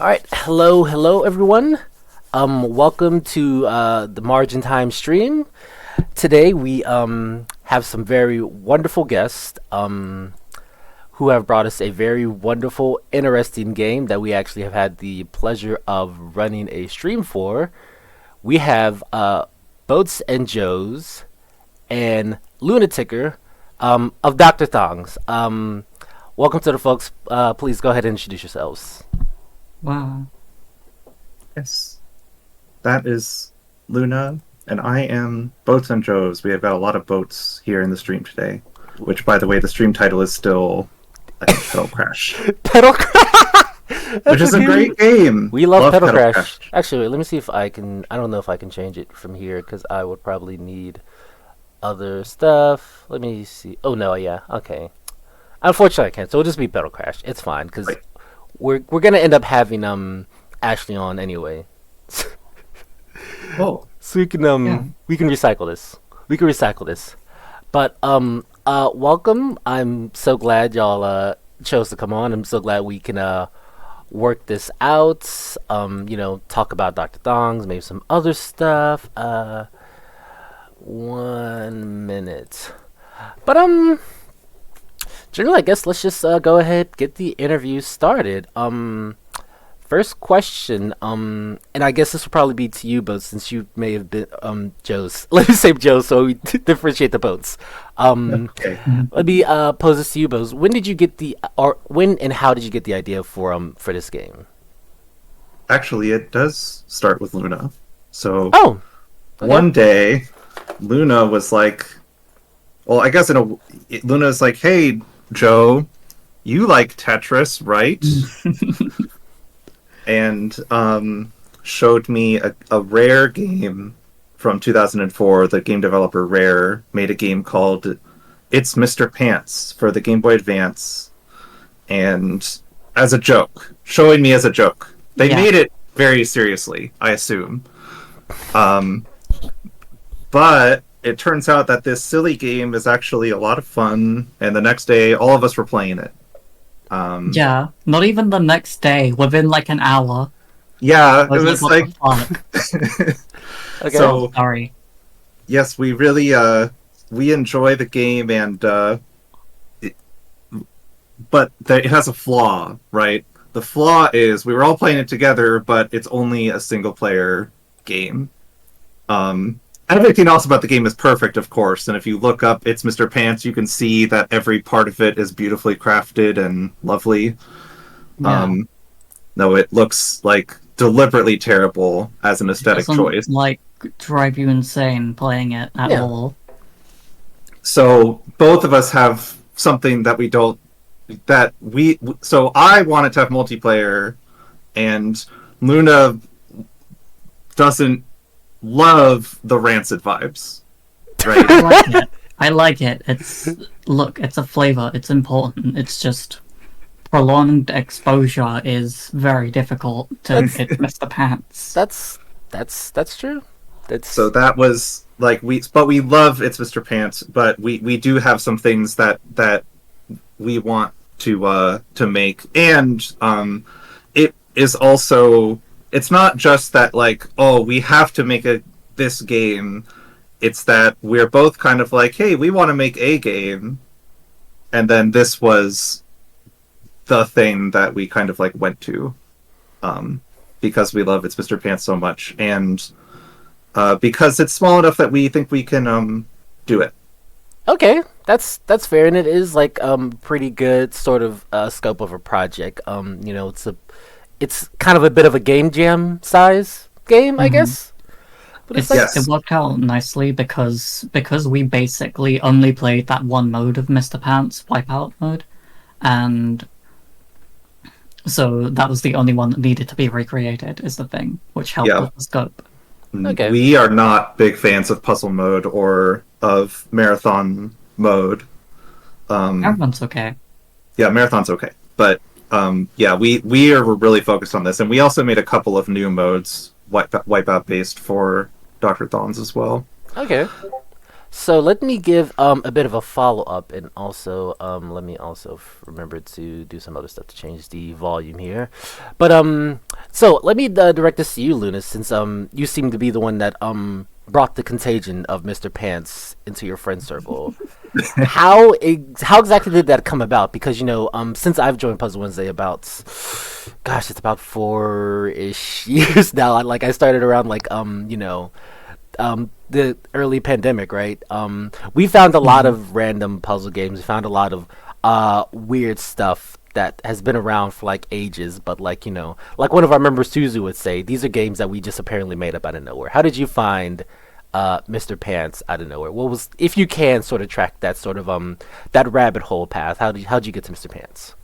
All right, hello everyone. Welcome to the Margin Time stream. Today we have some very wonderful guests who have brought us a very wonderful, interesting game that we actually have had the pleasure of running a stream for. We have Boats and Joes and Lunaticker of Dr. Thongs. Welcome to the folks. Please go ahead and introduce yourselves. Wow. Yes, that is Luna, and I am BoatsAndJoes. We have got a lot of boats here in the stream today, which, by the way, the stream title is still, I think, Pedal Crash, Pedal Crash! which is a great game. We love Pedal Crash. Actually, wait, let me see if I can. I don't know if I can change it from here because I would probably need other stuff. Let me see. Oh no, yeah, okay. Unfortunately, I can't. So it'll just be Pedal Crash. It's fine because Right. we're gonna end up having Ashley on anyway, Oh, so Yeah. we can recycle this. We can recycle this. But welcome. I'm so glad y'all chose to come on. I'm so glad we can work this out. Talk about Dr. Thongs, maybe some other stuff. 1 minute. But generally, I guess let's just go ahead get the interview started. First question, and I guess this will probably be to you both, since you may have been Joe's. Let me say Joe, so we differentiate the boats. okay. Let me pose this to you both. When did you get or when and how did you get the idea for this game? Actually, it does start with Luna. So Oh, okay. one day, Luna was like, well, I guess Luna's like, "Hey, Joe, you like Tetris, right?" and showed me a Rare game from 2004. The game developer Rare made a game called It's Mr. Pants for the Game Boy Advance, and as a joke, showing me as a joke. They Yeah. made it very seriously, I assume. Um, but it turns out that this silly game is actually a lot of fun, and the next day, all of us were playing it. Yeah. Not even the next day, within like an hour. Yeah, it I was what like the fuck? Okay. so. Sorry. Yes, we really we enjoy the game, and it has a flaw, right? The flaw is we were all playing it together, but it's only a single player game. Everything else about the game is perfect, of course, and if you look up It's Mr. Pants, you can see that every part of it is beautifully crafted and lovely. Yeah. No, it looks like deliberately terrible as an aesthetic Doesn't choice. like drive you insane playing it at Yeah. all. So both of us have something that we don't so I wanted to have multiplayer, and Luna doesn't love the rancid vibes, right? I like it. I like it. It's a flavor. It's important. It's just prolonged exposure is very difficult to hit Mr. Pants. That's true. That's So that was like but we love It's Mr. Pants, but we do have some things that we want to make, and it is also, it's not just that like, oh, we have to make this game. It's that we're both kind of like, hey, we want to make a game, and then this was the thing that we kind of like went to, because we love It's Mr. Pants so much, and because it's small enough that we think we can do it. Okay, that's fair, and it is like pretty good sort of scope of a project. It's kind of a bit of a game jam size game, I guess. But it's like Yes. It worked out nicely because we basically only played that one mode of Mr. Pants, Wipeout mode, and so that was the only one that needed to be recreated, is the thing, which helped Yeah. with the scope. Okay. We are not big fans of puzzle mode or of marathon mode. Everyone's okay. Yeah, marathon's okay, but yeah, we are really focused on this, and we also made a couple of new modes, wipeout based, for Dr. Thongs as well. okay. So let me give a bit of a follow up, and also let me also remember to do some other stuff to change the volume here. But so let me direct this to you, Luna, since you seem to be the one that brought the contagion of Mr. Pants into your friend circle. How exactly did that come about? Because since I've joined Puzzle Wednesday about, gosh, it's about 4-ish years now. I started around the early pandemic, right? We found a lot of random puzzle games. We found a lot of weird stuff that has been around for ages, but like one of our members, Suzu, would say, these are games that we just apparently made up out of nowhere. How did you find Mr. Pants out of nowhere? What was, if you can sort of track that sort of that rabbit hole path? How'd you get to Mr. Pants?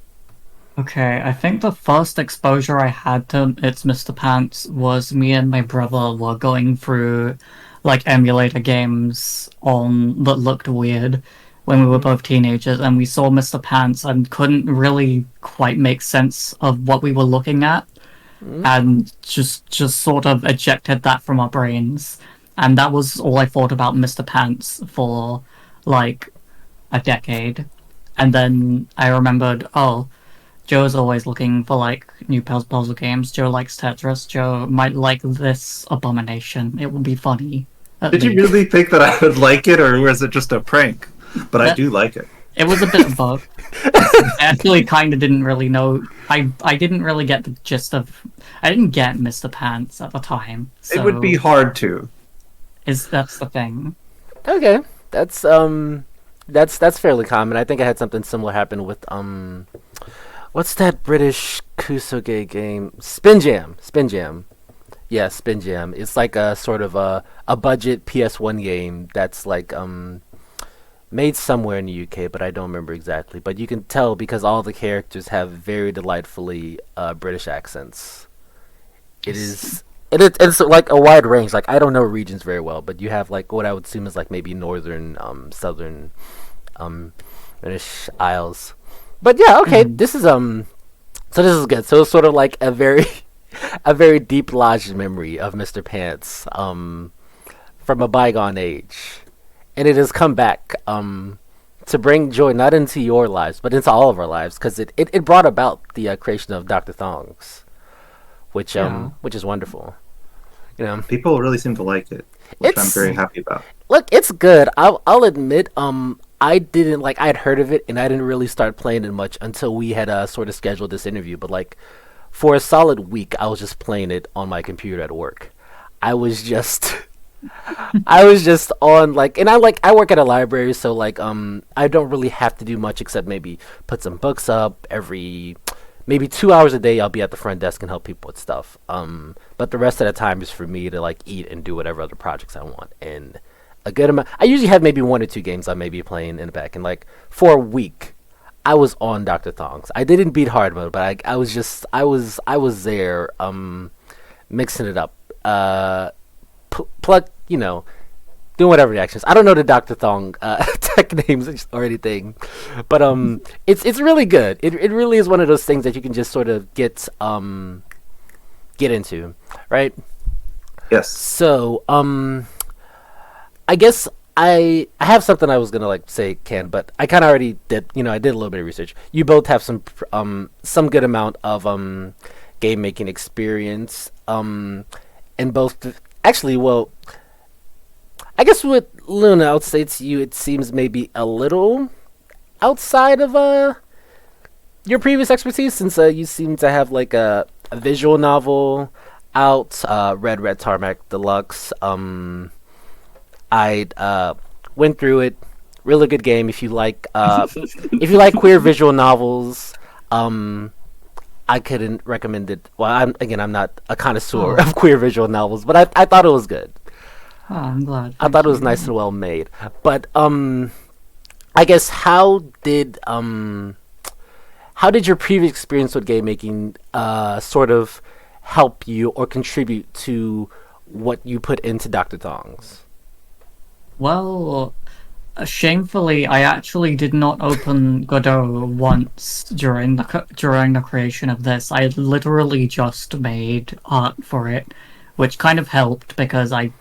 Okay, I think the first exposure I had to It's Mr. Pants was me and my brother were going through emulator games on that looked weird when we were both teenagers, and we saw Mr. Pants and couldn't really quite make sense of what we were looking at, and just sort of ejected that from our brains. And that was all I thought about Mr. Pants for a decade. And then I remembered, oh, Joe's always looking for new puzzle games. Joe likes Tetris. Joe might like this abomination. It will be funny. Did you really think that I would like it, or was it just a prank? But I do like it. It was a bit of both. I actually kind of didn't really know. I didn't really get the gist of. I didn't get Mr. Pants at the time. So It would be hard to. That's the thing. Okay, that's fairly common. I think I had something similar happen with what's that British Kusoge game? Spin Jam. Yeah, Spin Jam. It's like a sort of a budget PS1 game that's made somewhere in the UK, but I don't remember exactly. But you can tell because all the characters have very delightfully British accents. It's like a wide range. I don't know regions very well, but you have what I would assume is maybe northern, southern, British Isles. But yeah, okay. This is so this is good. So it's sort of a very a very deep lodged memory of Mr. Pants from a bygone age, and it has come back to bring joy not into your lives but into all of our lives, because it brought about the creation of Dr. Thongs, which is wonderful. People really seem to like it, which I'm very happy about. Look, it's good. I'll admit, I didn't I'd heard of it, and I didn't really start playing it much until we had sort of scheduled this interview. But for a solid week, I was just playing it on my computer at work. I was just on and I work at a library, so I don't really have to do much except maybe put some books up every. Maybe 2 hours a day I'll be at the front desk and help people with stuff. But the rest of the time is for me to eat and do whatever other projects I want. And a good amount. I usually have maybe 1 or 2 games I may be playing in the back. And for a week, I was on Dr. Thongs. I didn't beat hard mode, but I was there, mixing it up, doing whatever reactions. I don't know the Dr. Thong tech names or anything, but it's really good. It really is one of those things that you can just sort of get into, right? Yes. So I guess I have something I was gonna say, Ken, but I kind of already did. I did a little bit of research. You both have some good amount of game making experience, and both actually well. I guess with Luna, I would say to you, it seems maybe a little outside of your previous expertise, since you seem to have a visual novel out, Red Tarmac Deluxe. I went through it. Really good game. If you like queer visual novels, I couldn't recommend it. Well, I'm not a connoisseur of queer visual novels, but I thought it was good. Oh, I'm glad. I thought it was nice and well made. But I guess how did your previous experience with game making sort of help you or contribute to what you put into Dr. Thongs? Well, shamefully, I actually did not open Godot once during the creation of this. I literally just made art for it, which kind of helped because I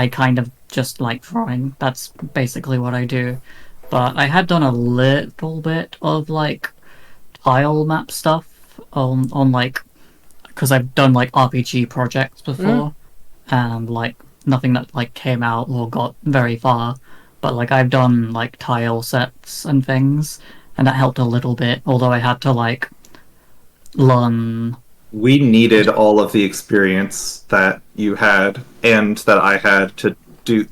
kind of just like drawing. That's basically what I do. But I had done a little bit of like tile map stuff on like, because I've done like RPG projects before, and like nothing that like came out or got very far. But like I've done like tile sets and things, and that helped a little bit. Although I had to like learn. We needed all of the experience that you had and that I had to do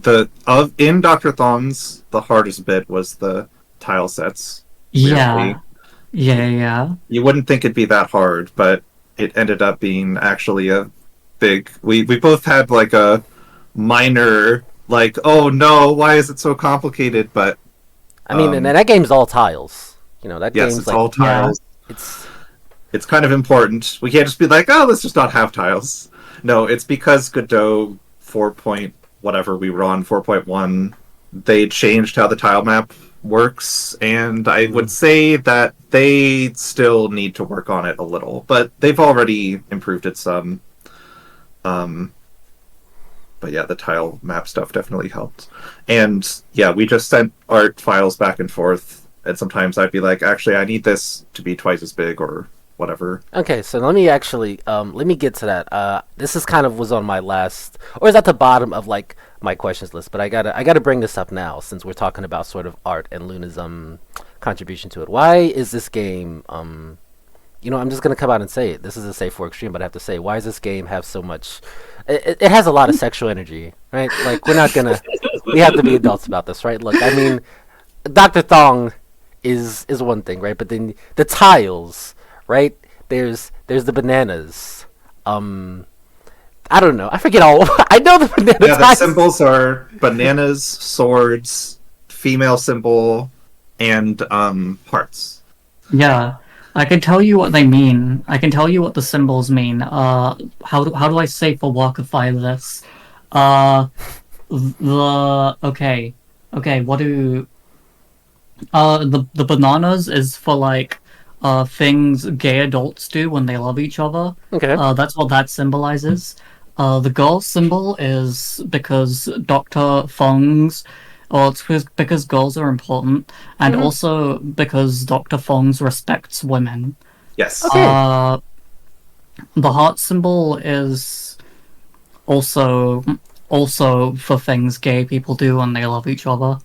in Dr. Thongs. The hardest bit was the tile sets. Yeah, yeah. You wouldn't think it'd be that hard, but it ended up being actually a big. We both had like a minor like, oh no, why is it so complicated? But I mean, and that game's all tiles. You know, that yes, game's it's like all tiles. Yeah, it's kind of important. We can't just be like, oh, let's just not have tiles. No, it's because Godot 4 point whatever we were on 4.1, they changed how the tile map works, and I would say that they still need to work on it a little, but they've already improved it some. But yeah, the tile map stuff definitely helped. And yeah, we just sent art files back and forth, and sometimes I'd be like, actually, I need this to be twice as big or whatever. Okay, so let me actually let me get to that. This is kind of was on my last, or is at the bottom of like my questions list, but I gotta bring this up now since we're talking about sort of art and Luna's contribution to it. Why is this game I'm just gonna come out and say it. This is a safe for extreme, but I have to say, why does this game have so much? It has a lot of sexual energy, right? Like we're not gonna, we have to be adults about this, right? Look, I mean, Dr. Thong is one thing, right? But then the tiles, right? There's the bananas. I don't know. I forget all. I know the banana tiles. The symbols are bananas, swords, female symbol, and hearts. Yeah. I can tell you what they mean. I can tell you what the symbols mean. How do I say for Walkify this? Okay. What do the bananas is for like things gay adults do when they love each other. Okay. That's what that symbolizes. The girl symbol is because Dr. Thongs. Well, it's because girls are important, and also because Dr. Thongs respects women. Yes. Okay. The heart symbol is also for things gay people do when they love each other.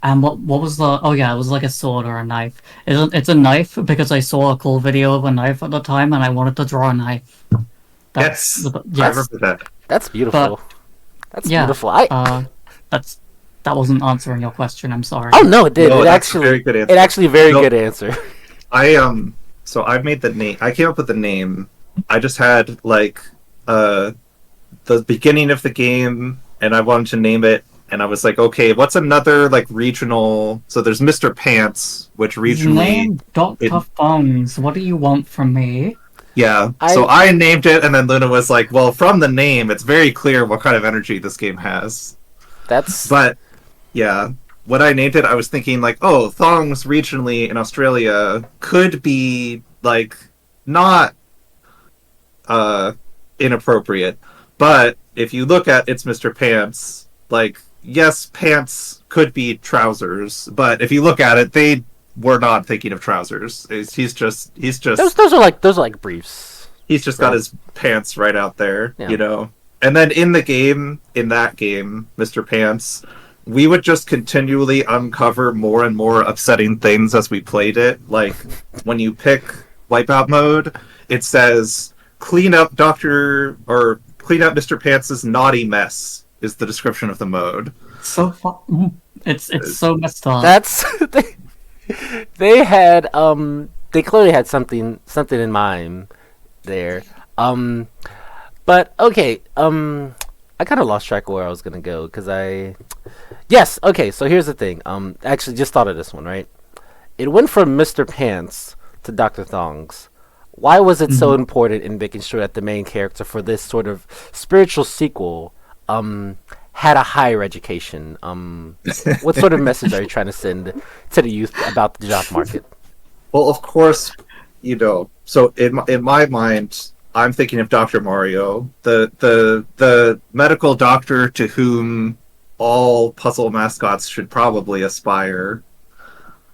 And what was the? Oh yeah, it was like a sword or a knife. It's a knife because I saw a cool video of a knife at the time, and I wanted to draw a knife. Yes. I remember that. That's beautiful. But, that's beautiful. That wasn't answering your question. I'm sorry. Oh no, it did. No, it that's a very good answer. It actually a very good answer. So I made the name. I came up with the name. I just had like the beginning of the game, and I wanted to name it. And I was like, okay, what's another like regional? So there's Mr. Pants, which regionally name Dr. Thongs. What do you want from me? Yeah, so I named it, and then Luna was like, well, from the name, it's very clear what kind of energy this game has. But, yeah, when I named it, I was thinking, like, oh, thongs regionally in Australia could be, like, not inappropriate. But if you look at It's Mr. Pants, like, yes, pants could be trousers, but if you look at it, they were not thinking of trousers. He's just those are like briefs. He's just got his pants right out there, you know. And then in that game, Mr. Pants, we would just continually uncover more and more upsetting things as we played it. Like when you pick Wipeout mode, it says clean up Mr. Pants' naughty mess is the description of the mode. So it's so messed up. That's they had they clearly had something in mind there. But okay, I kind of lost track of where I was gonna go because yes, okay. So here's the thing. Actually, just thought of this one. Right, it went from Mr. Pants to Dr. Thongs. Why was it so important in making sure that the main character for this sort of spiritual sequel had a higher education? What sort of message are you trying to send to the youth about the job market? Well, of course, you know. So in my mind, I'm thinking of Dr. Mario, the medical doctor to whom all puzzle mascots should probably aspire.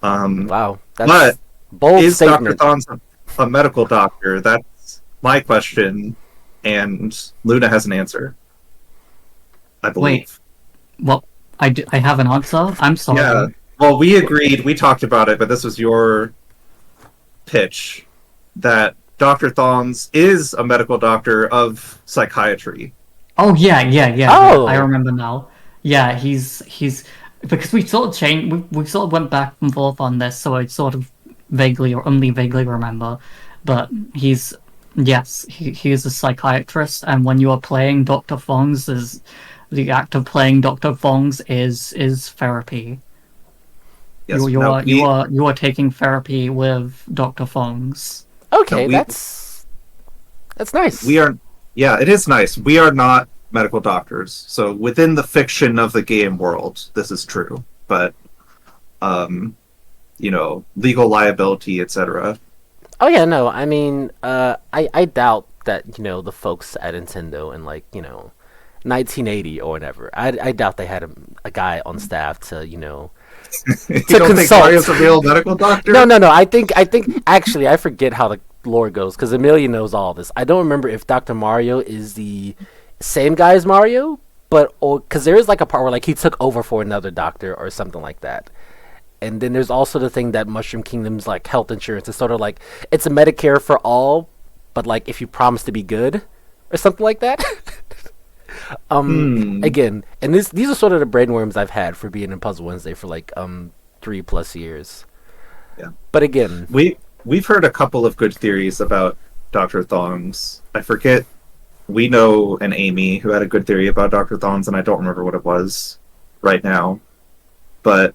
Wow, that's But bold is Dr. statement. Thongs a medical doctor? That's my question, and Luna has an answer, I believe. Wait, well, I have an answer. I'm sorry. Yeah. Well, we agreed. We talked about it, but this was your pitch that Dr. Thongs is a medical doctor of psychiatry. Oh yeah. Oh. I remember now. Yeah, he's because we sort of changed. We sort of went back and forth on this, so I sort of vaguely or only vaguely remember. But he's yes, he is a psychiatrist, and when you are playing Dr. Thongs, is the act of playing Dr. Thongs is therapy. Yes, You are taking therapy with Dr. Thongs. Okay, No, that's nice. we are. Yeah, it is nice. We are not medical doctors, so within the fiction of the game world, this is true. But, legal liability, etc. Oh yeah, no. I mean, I doubt that the folks at Nintendo in 1980 or whatever. I doubt they had a guy on staff to You don't think consult. Mario's a real medical doctor? No. I think actually I forget how the lore goes because Amelia knows all this. I don't remember if Dr. Mario is the same guy as Mario, but because there is a part where he took over for another doctor or something like that. And then there's also the thing that Mushroom Kingdom's health insurance is sort of it's a Medicare for all, but if you promise to be good or something like that. Again, and these are sort of the brainworms I've had for being in Puzzle Wednesday for 3+ years. Yeah. But again, We've heard a couple of good theories about Dr. Thongs. I forget. We know an Amy who had a good theory about Dr. Thongs, and I don't remember what it was right now. But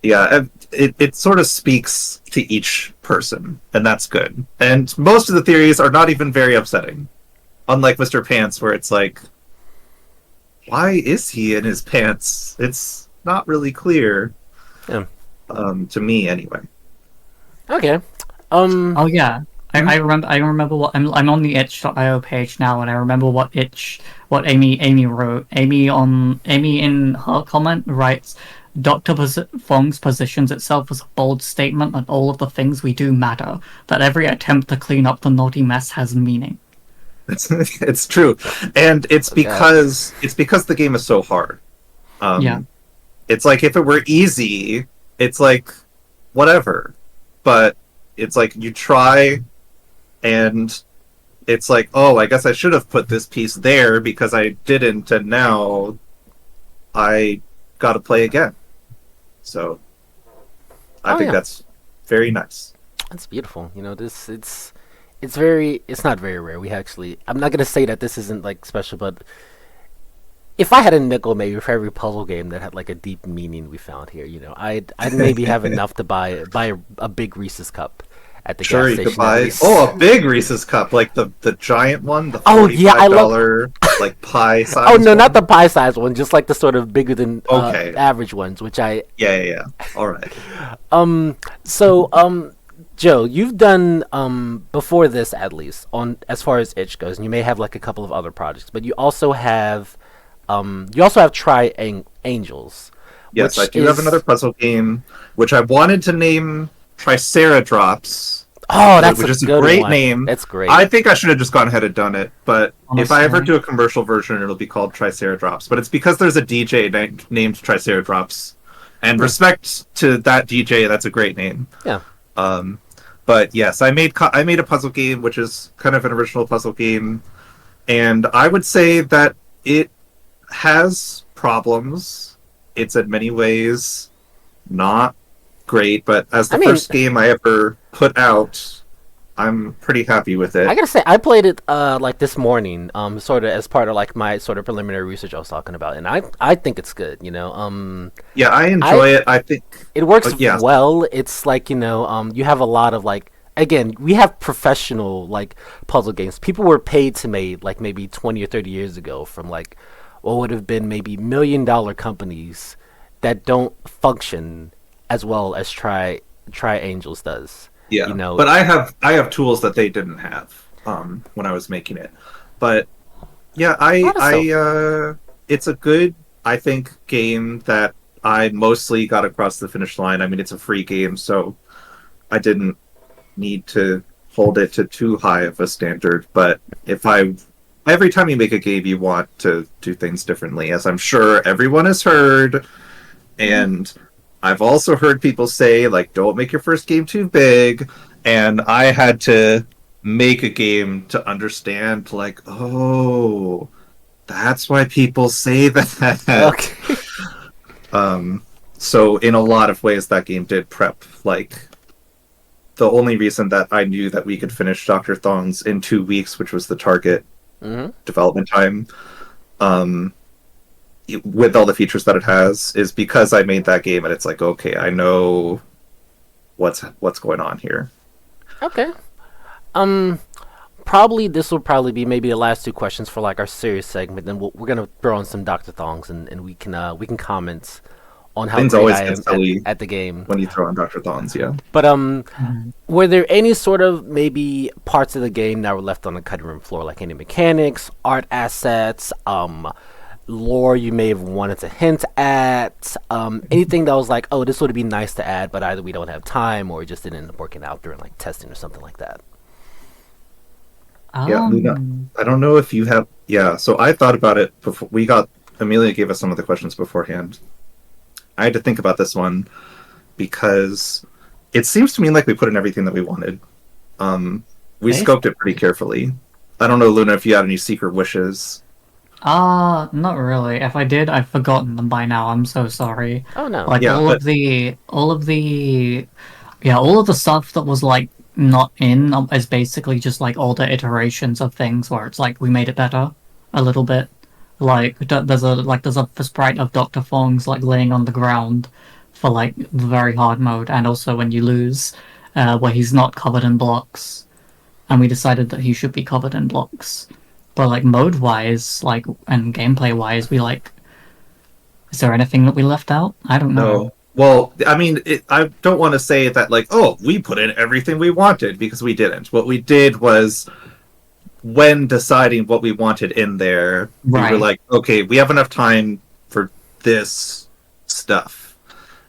yeah, it sort of speaks to each person, and that's good. And most of the theories are not even very upsetting. Unlike Mr. Pants, where it's why is he in his pants? It's not really clear. Yeah. To me, anyway. Okay. Oh yeah, I remember what I'm on the itch.io page now, and I remember what Amy wrote. Amy in her comment writes, Dr. Thongs positions itself as a bold statement that all of the things we do matter, that every attempt to clean up the naughty mess has meaning. It's true, and it's because the game is so hard. Yeah. It's if it were easy, it's whatever, but it's you try, and it's oh, I guess I should have put this piece there because I didn't, and now I got to play again. So I think that's very nice. That's beautiful. It's not very rare. We actually, I'm not gonna say that this isn't special, but if I had a nickel maybe for every puzzle game that had a deep meaning we found here, I'd maybe have enough to buy a big Reese's cup at the gas Sure, you station. could buy a big Reese's cup, the giant one, the I love $45 pie size. Oh no, one. not the pie size one, just the sort of bigger than Okay. average ones, which I Yeah. All right. So Joe, you've done before this at least on as far as itch goes, and you may have a couple of other projects, but you also have Angels. Yes, I do have another puzzle game which I wanted to name Triceradrops. Oh, that's which is a good great one. name. That's great. I think I should have just gone ahead and done it, but if I ever Honestly. do a commercial version, it'll be called Triceradrops. But it's because there's a DJ named Triceradrops, and respect to that DJ, that's a great name. Yeah. But yes, I made a puzzle game, which is kind of an original puzzle game, and I would say that it has problems. It's in many ways not great, but as the first game I ever put out, I'm pretty happy with it. I gotta say, I played it this morning, sort of as part of my sort of preliminary research I was talking about, and I think it's good. Yeah, I enjoy it. I think it works well. It's you have a lot of again, we have professional puzzle games. People were paid to make maybe 20 or 30 years ago from what would have been maybe $1 million companies that don't function as well as Angels does. Yeah, but I have tools that they didn't have. when I was making it. But yeah, it's a good, I think, game that I mostly got across the finish line. I mean, it's a free game, so I didn't need to hold it to too high of a standard. But every time you make a game, you want to do things differently, as I'm sure everyone has heard. And I've also heard people say, like, don't make your first game too big. And I had to make a game to understand, like, oh, that's why people say that. Okay. So in a lot of ways, that game did prep. Like, the only reason that I knew that we could finish Dr. Thongs in 2 weeks, which was the target development time, with all the features that it has, is because I made that game, and it's like, okay, I know what's going on here. Okay. Probably this will probably be maybe the last two questions for like our serious segment. Then we're gonna throw on some Dr. Thongs, and we can comment on how Things great always I get am silly at the game. when you throw on Dr. Thongs, yeah. But were there any sort of maybe parts of the game that were left on the cutting room floor, like any mechanics, art assets, lore you may have wanted to hint at, anything that was like, oh, this would be nice to add, but either we don't have time or it just didn't end up working out during like testing or something like that? Yeah, Luna, I don't know if you have. Yeah, so I thought about it before Amelia gave us some of the questions beforehand. I had to think about this one because it seems to me like we put in everything that we wanted. We scoped it pretty carefully. I don't know, Luna, if you had any secret wishes. Not really. If I did, I've forgotten them by now. I'm so sorry. Oh no. Like Yeah, all of the stuff that was like not in is basically just like older iterations of things where it's like we made it better a little bit. Like there's a sprite of Dr. Thongs like laying on the ground for like the very hard mode, and also when you lose, where he's not covered in blocks, and we decided that he should be covered in blocks. But like mode wise, like and gameplay wise, we like. Is there anything that we left out? I don't know. No. Well, I mean, I don't want to say that like, oh, we put in everything we wanted, because we didn't. What we did was, when deciding what we wanted in there, we were like, okay, we have enough time for this stuff.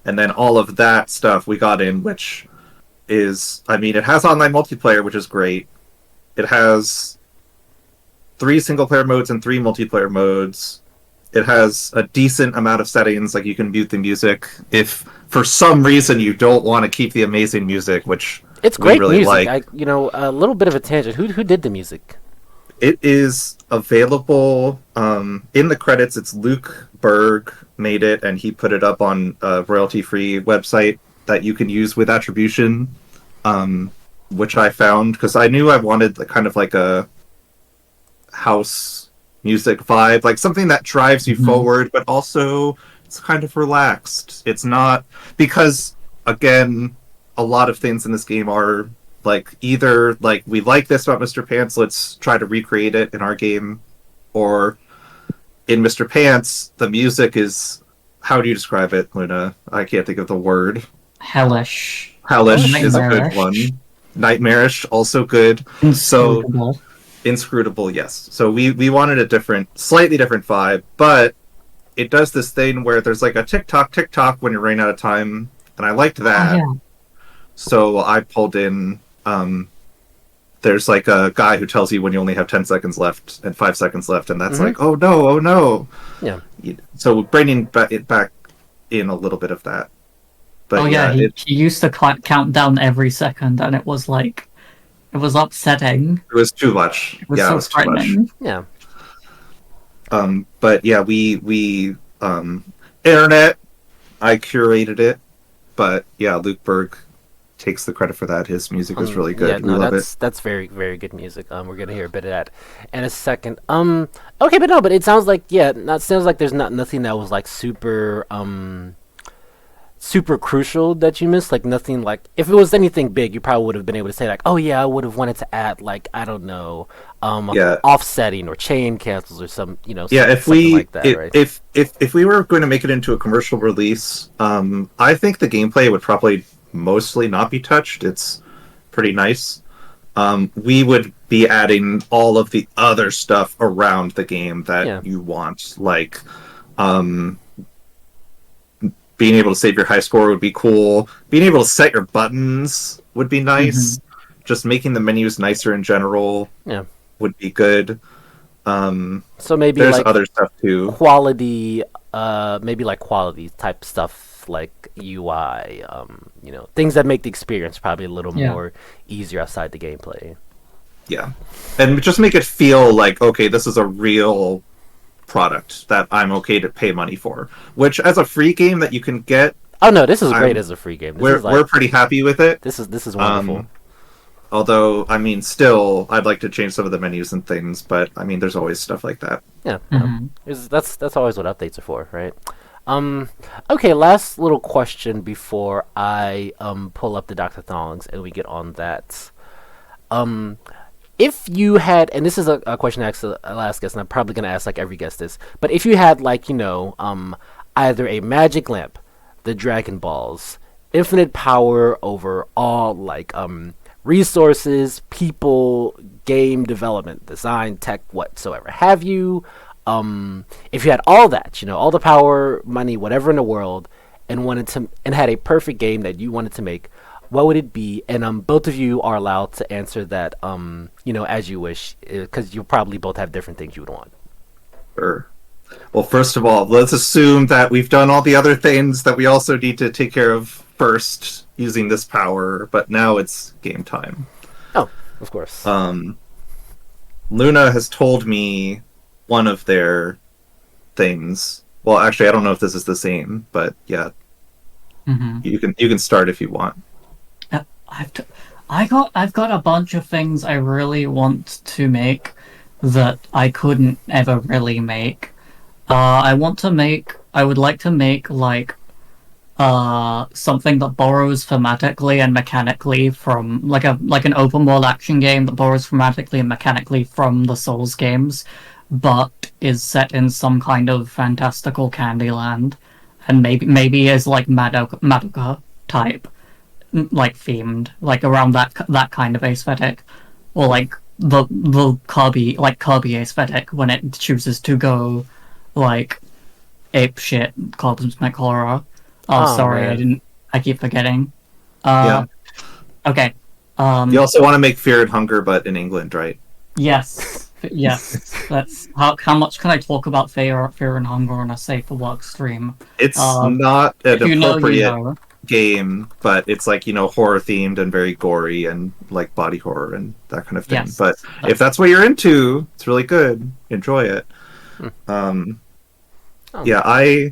And then all of that stuff we got in, which is, I mean, it has online multiplayer, which is great. It has 3 single-player modes and 3 multiplayer modes. It has a decent amount of settings, like you can mute the music if for some reason you don't want to keep the amazing music, which it's great really music. like. A little bit of a tangent. Who did the music? It is available in the credits. It's Luke Berg made it, and he put it up on a royalty-free website that you can use with attribution, which I found because I knew I wanted kind of like a house music vibe, like something that drives you forward, but also it's kind of relaxed. It's not, because again, a lot of things in this game are like either like, we like this about Mr. Pants, let's try to recreate it in our game, or in Mr. Pants, the music is, how do you describe it, Luna? I can't think of the word. Hellish. Hellish is a good one. Nightmarish, also good. Inscrutable. So inscrutable, yes. So we wanted a slightly different vibe, but it does this thing where there's like a tick-tock when you're running out of time, and I liked that. Oh, yeah. So I pulled in, there's like a guy who tells you when you only have 10 seconds left and 5 seconds left, and that's like, oh no. Yeah. So bringing it back in a little bit of that. But he used to count down every second, and it was upsetting. It was too much. It was it so was too much. frightening. Yeah. But yeah, we internet, I curated it, but yeah, Luke Berg takes the credit for that. His music is really good. Yeah, we love it. That's very, very good music. We're gonna hear a bit of that in a second. Okay, but it sounds like there's nothing that was like super crucial that you missed. Like nothing, like if it was anything big, you probably would have been able to say like, oh yeah, I would have wanted to add like, I don't know, offsetting or chain cancels or some, if we like that, right? if we were going to make it into a commercial release, I think the gameplay would probably mostly not be touched. It's pretty nice. we would be adding all of the other stuff around the game that Yeah. you want, like um, being able to save your high score would be cool. Being able to set your buttons would be nice. Just making the menus nicer in general Yeah. would be good. So maybe There's like other stuff too. quality, maybe like quality type stuff like UI, things that make the experience probably a little Yeah. more easier outside the gameplay. Yeah, and just make it feel like, okay, this is a real product that I'm okay to pay money for. Which, as a free game that you can get, Oh no, this is great as a free game. This we're is like, we're pretty happy with it. this is wonderful. Although, I mean, still, I'd like to change some of the menus and things, but I mean, there's always stuff like that. Yeah, that's always what updates are for, right? Okay, last little question before I pull up the Dr. Thongs and we get on that. If you had, and this is a question I asked the last guest, and I'm probably gonna ask like every guest this, but if you had like either a magic lamp, the Dragon Balls, infinite power over all like resources, people, game development, design, tech, whatsoever have you. If you had all that, all the power, money, whatever in the world, and had a perfect game that you wanted to make, what would it be? And both of you are allowed to answer that, as you wish, because you probably both have different things you would want. Sure. Well, first of all, let's assume that we've done all the other things that we also need to take care of first using this power, but now it's game time. Oh, of course. Luna has told me one of their things. Well, actually, I don't know if this is the same, but yeah, you can start if you want. I've got a bunch of things I really want to make that I couldn't ever really make. I would like to make like something that borrows thematically and mechanically from like an open world action game that borrows thematically and mechanically from the Souls games, but is set in some kind of fantastical Candyland, and maybe is like Madoka type, like themed, like around that kind of aesthetic, or like the Kirby aesthetic when it chooses to go like ape shit cosmic horror. Oh, sorry, man. I keep forgetting. Yeah. Okay. You also want to make Fear and Hunger, but in England, right? Yes. Yes. That's how much can I talk about Fear and Hunger on a Safe for Work stream? It's not an appropriate you know. game, but it's like, horror themed and very gory and like body horror and that kind of thing. Yes, But if that's what you're into, it's really good. Enjoy it. Yeah,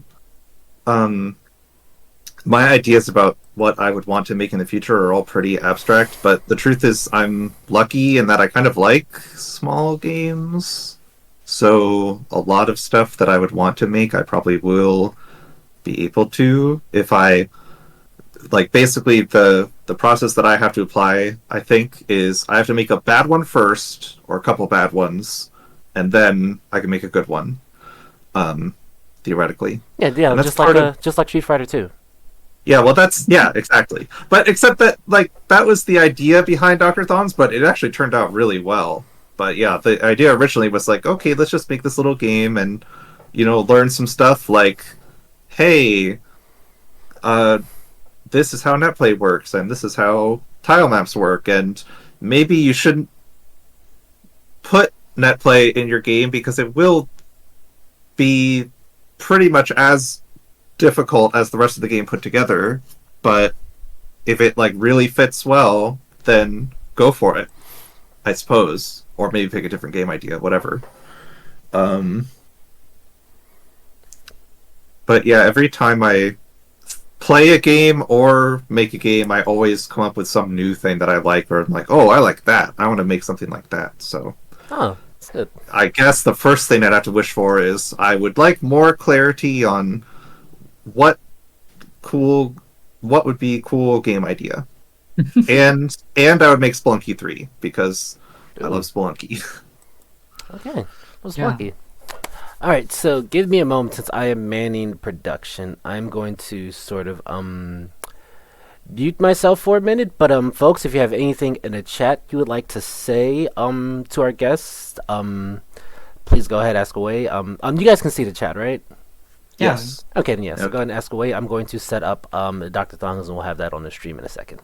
my ideas about what I would want to make in the future are all pretty abstract, but the truth is I'm lucky in that I kind of like small games. So a lot of stuff that I would want to make, I probably will be able to if I like. Basically the process that I have to apply, I think, is I have to make a bad one first or a couple bad ones, and then I can make a good one. Theoretically. Yeah, And that's just like Street Fighter 2. Yeah, well, exactly. But except that, like, that was the idea behind Dr. Thongs, but it actually turned out really well. But yeah, the idea originally was like, okay, let's just make this little game and, learn some stuff like, hey, this is how netplay works, and this is how tile maps work, and maybe you shouldn't put netplay in your game because it will be pretty much as difficult as the rest of the game put together, but if it like really fits well, then go for it, I suppose, or maybe pick a different game idea, whatever. But yeah, every time I play a game or make a game, I always come up with some new thing that I like, or I'm like, oh, I like that, I want to make something like that. So That's good. I guess the first thing I'd have to wish for is I would like more clarity on what would be cool game idea. and I would make Spelunky 3 because I love Spelunky. Okay, was Yeah. lucky. All right, so give me a moment since I am manning production. I'm going to sort of mute myself for a minute, but folks, if you have anything in the chat you would like to say to our guests, please go ahead, ask away. You guys can see the chat, right? Yeah. Yes. Okay, then yes. Yep. Go ahead and ask away. I'm going to set up Dr. Thongs, and we'll have that on the stream in a second.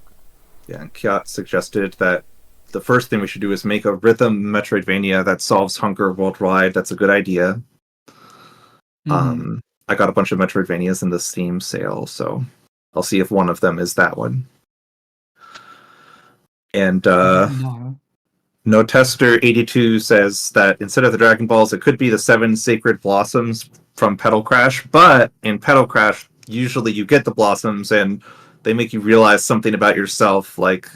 Yeah, and Kiat suggested that the first thing we should do is make a rhythm Metroidvania that solves hunger worldwide. That's a good idea. I got a bunch of Metroidvanias in the Steam sale, so I'll see if one of them is that one. And No Tester 82 says that instead of the Dragon Balls, it could be the 7 Sacred Blossoms from Petal Crash, but in Petal Crash, usually you get the blossoms and they make you realize something about yourself, like,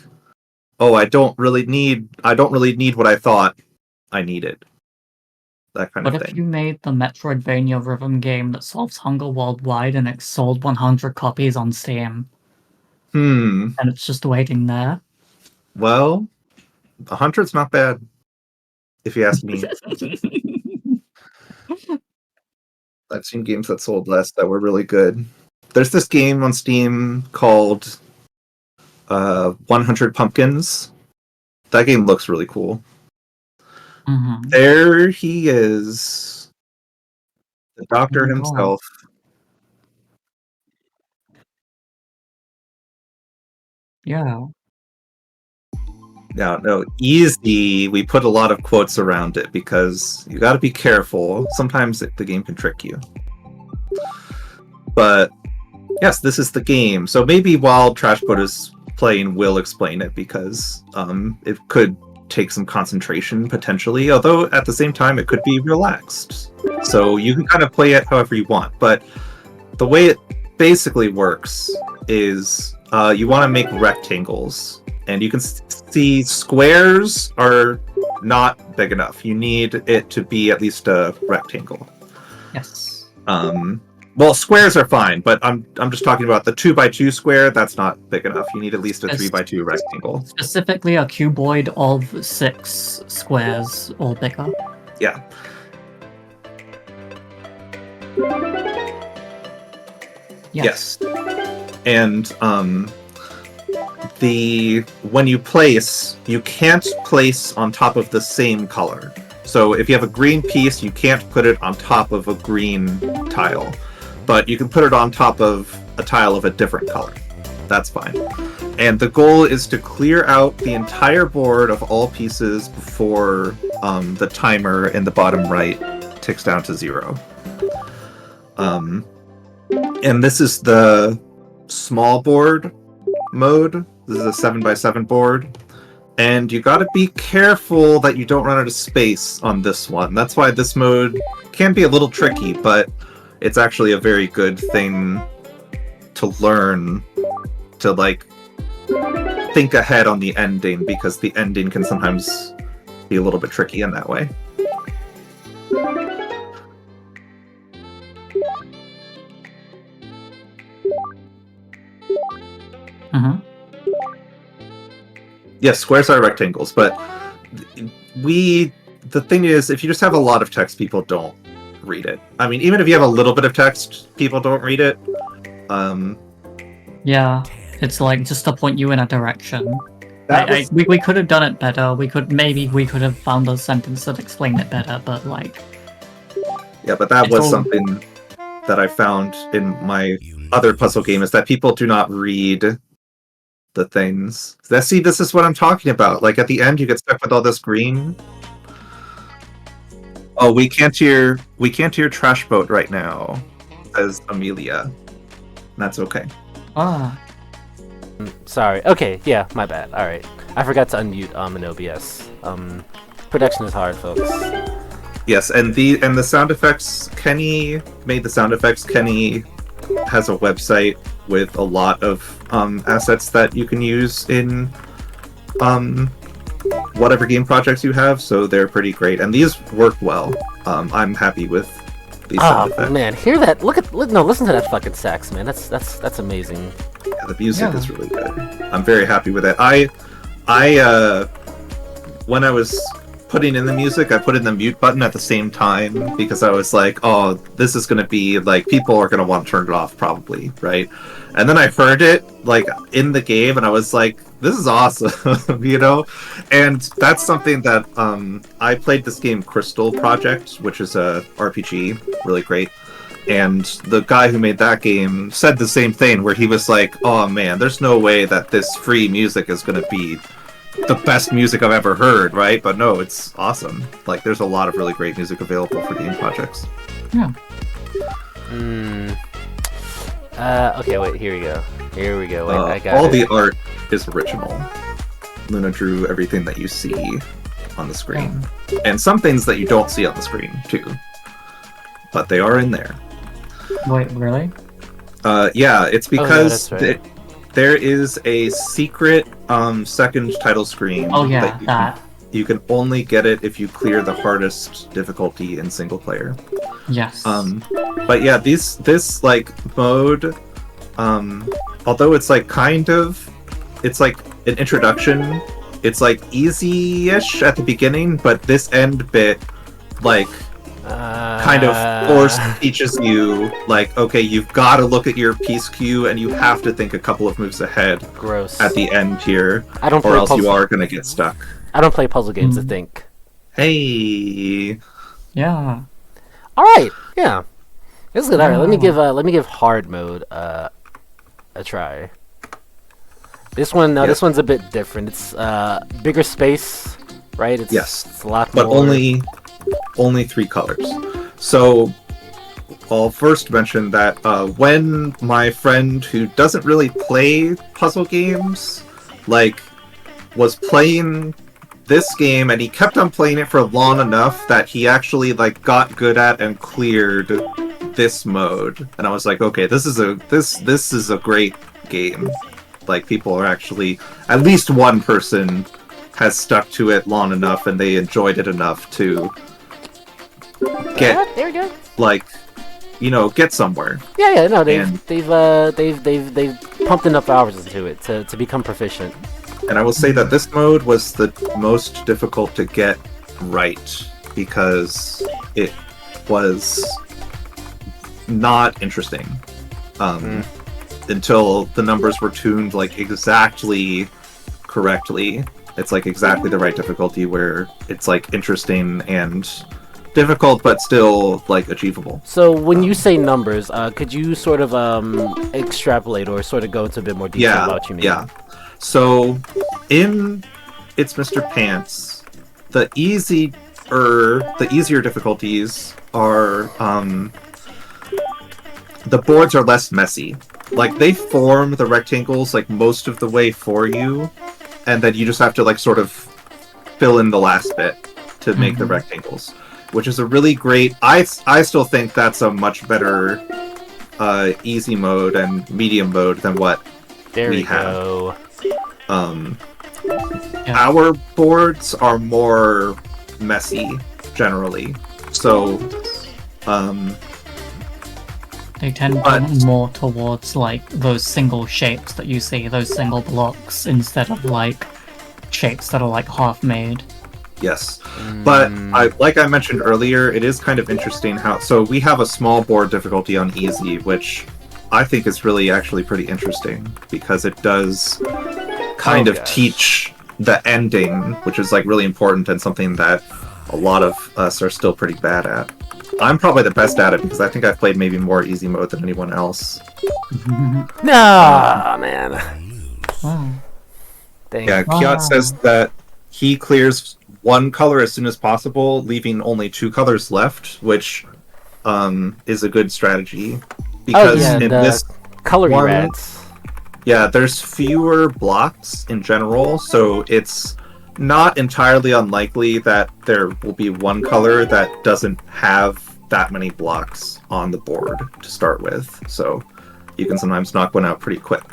oh, I don't really need what I thought I needed. That kind of thing. What if you made the Metroidvania rhythm game that solves hunger worldwide and it sold 100 copies on Steam? And it's just waiting there? Well, 100's not bad, if you ask me. I've seen games that sold less that were really good. There's this game on Steam called 100 Pumpkins. That game looks really cool. There he is. The doctor himself. Yeah. No, easy. We put a lot of quotes around it because you got to be careful. Sometimes the game can trick you. But yes, this is the game. So maybe while Trashboat is playing, we'll explain it because it could take some concentration potentially. Although at the same time, it could be relaxed. So you can kind of play it however you want. But the way it basically works is you want to make rectangles. And you can see squares are not big enough. You need it to be at least a rectangle. Yes. Well, squares are fine, but I'm just talking about the 2x2 square. That's not big enough. You need at least a 3x2 rectangle. Specifically, a cuboid of 6 squares or bigger. Yeah. Yes. And when you place, you can't place on top of the same color. So if you have a green piece, you can't put it on top of a green tile. But you can put it on top of a tile of a different color. That's fine. And the goal is to clear out the entire board of all pieces before the timer in the bottom right ticks down to 0. And this is the small board mode. This is a 7x7 board. And you gotta be careful that you don't run out of space on this one. That's why this mode can be a little tricky, but it's actually a very good thing to learn to, like, think ahead on the ending, because the ending can sometimes be a little bit tricky in that way. Yes, squares are rectangles, but the thing is, if you just have a lot of text, people don't read it. I mean, even if you have a little bit of text, people don't read it. Yeah, it's like just to point you in a direction. We could have done it better. We could have found a sentence that explained it better, but like. Yeah, but that was something that I found in my other puzzle game, is that people do not read the things. See, this is what I'm talking about. Like, at the end, you get stuck with all this green. Oh, we can't hear Trashboat right now, says Amelia. And that's okay. Sorry. Okay, yeah, my bad. Alright. I forgot to unmute in OBS. Production is hard, folks. Yes, and the sound effects, Kenny made the sound effects. Kenny has a website with a lot of assets that you can use in whatever game projects you have, so they're pretty great, and these work well. I'm happy with these sound effects. Man, hear that? Listen to that fucking sax, man. That's amazing. Yeah, the music is really good. I'm very happy with it. I when I was putting in the music, I put in the mute button at the same time because I was like, oh, this is going to be like, people are going to want to turn it off probably, right? And then I heard it like in the game and I was like, this is awesome, you know? And that's something that I played this game Crystal Project, which is a RPG, really great. And the guy who made that game said the same thing, where he was like, oh man, there's no way that this free music is going to be the best music I've ever heard, right? But no, it's awesome. Like, there's a lot of really great music available for game projects. Yeah. Okay, wait, here we go. Wait, I got all it. the art is original. Luna drew everything that you see on the screen. And some things that you don't see on the screen, too. But they are in there. Wait, really? Yeah, it's because that's right. there is a secret second title screen. Oh yeah, that you can only get it if you clear the hardest difficulty in single player. Yes. But yeah, this like mode, although it's like it's like an introduction. It's like easy-ish at the beginning, but this end bit, like, kind of teaches you, like, okay, you've got to look at your piece queue and you have to think a couple of moves ahead. Gross. At the end here, I don't or play else puzzle. you are gonna get stuck. I don't play puzzle games to think. Hey. Yeah. All right, yeah, this is good. All right, let me give hard mode a try. This one, this one's a bit different. It's bigger space, right? It's a lot more. But only 3 colors. So I'll first mention that when my friend who doesn't really play puzzle games, like, was playing this game, and he kept on playing it for long enough that he actually like got good at and cleared this mode, and I was like, okay, this is a great game. Like, people are actually, at least one person has stuck to it long enough and they enjoyed it enough to get there we go. Like, you know, get somewhere. Yeah, no, they've pumped enough hours into it to become proficient. And I will say that this mode was the most difficult to get right because it was not interesting until the numbers were tuned like exactly correctly. It's like exactly the right difficulty where it's like interesting and difficult, but still like achievable. So when you say numbers, could you sort of extrapolate or sort of go into a bit more detail about what you mean? Yeah. So in It's Mr. Pants, the easier difficulties are the boards are less messy. Like, they form the rectangles like most of the way for you, and then you just have to like sort of fill in the last bit to make the rectangles, which is a really great. I still think that's a much better easy mode and medium mode than what we have. Our boards are more messy generally, so they tend to go more towards like those single shapes that you see, those single blocks, instead of like shapes that are like half made. Yes, but like I mentioned earlier, it is kind of interesting how. So we have a small board difficulty on easy, which I think is really actually pretty interesting because it does kind of teach the ending, which is like really important and something that a lot of us are still pretty bad at. I'm probably the best at it because I think I've played maybe more easy mode than anyone else. Nah, man. Dang. Yeah, Kiat says that he clears one color as soon as possible, leaving only 2 colors left, which is a good strategy. Because in this color rats. Yeah, there's fewer blocks in general, so it's not entirely unlikely that there will be one color that doesn't have that many blocks on the board to start with. So you can sometimes knock one out pretty quick.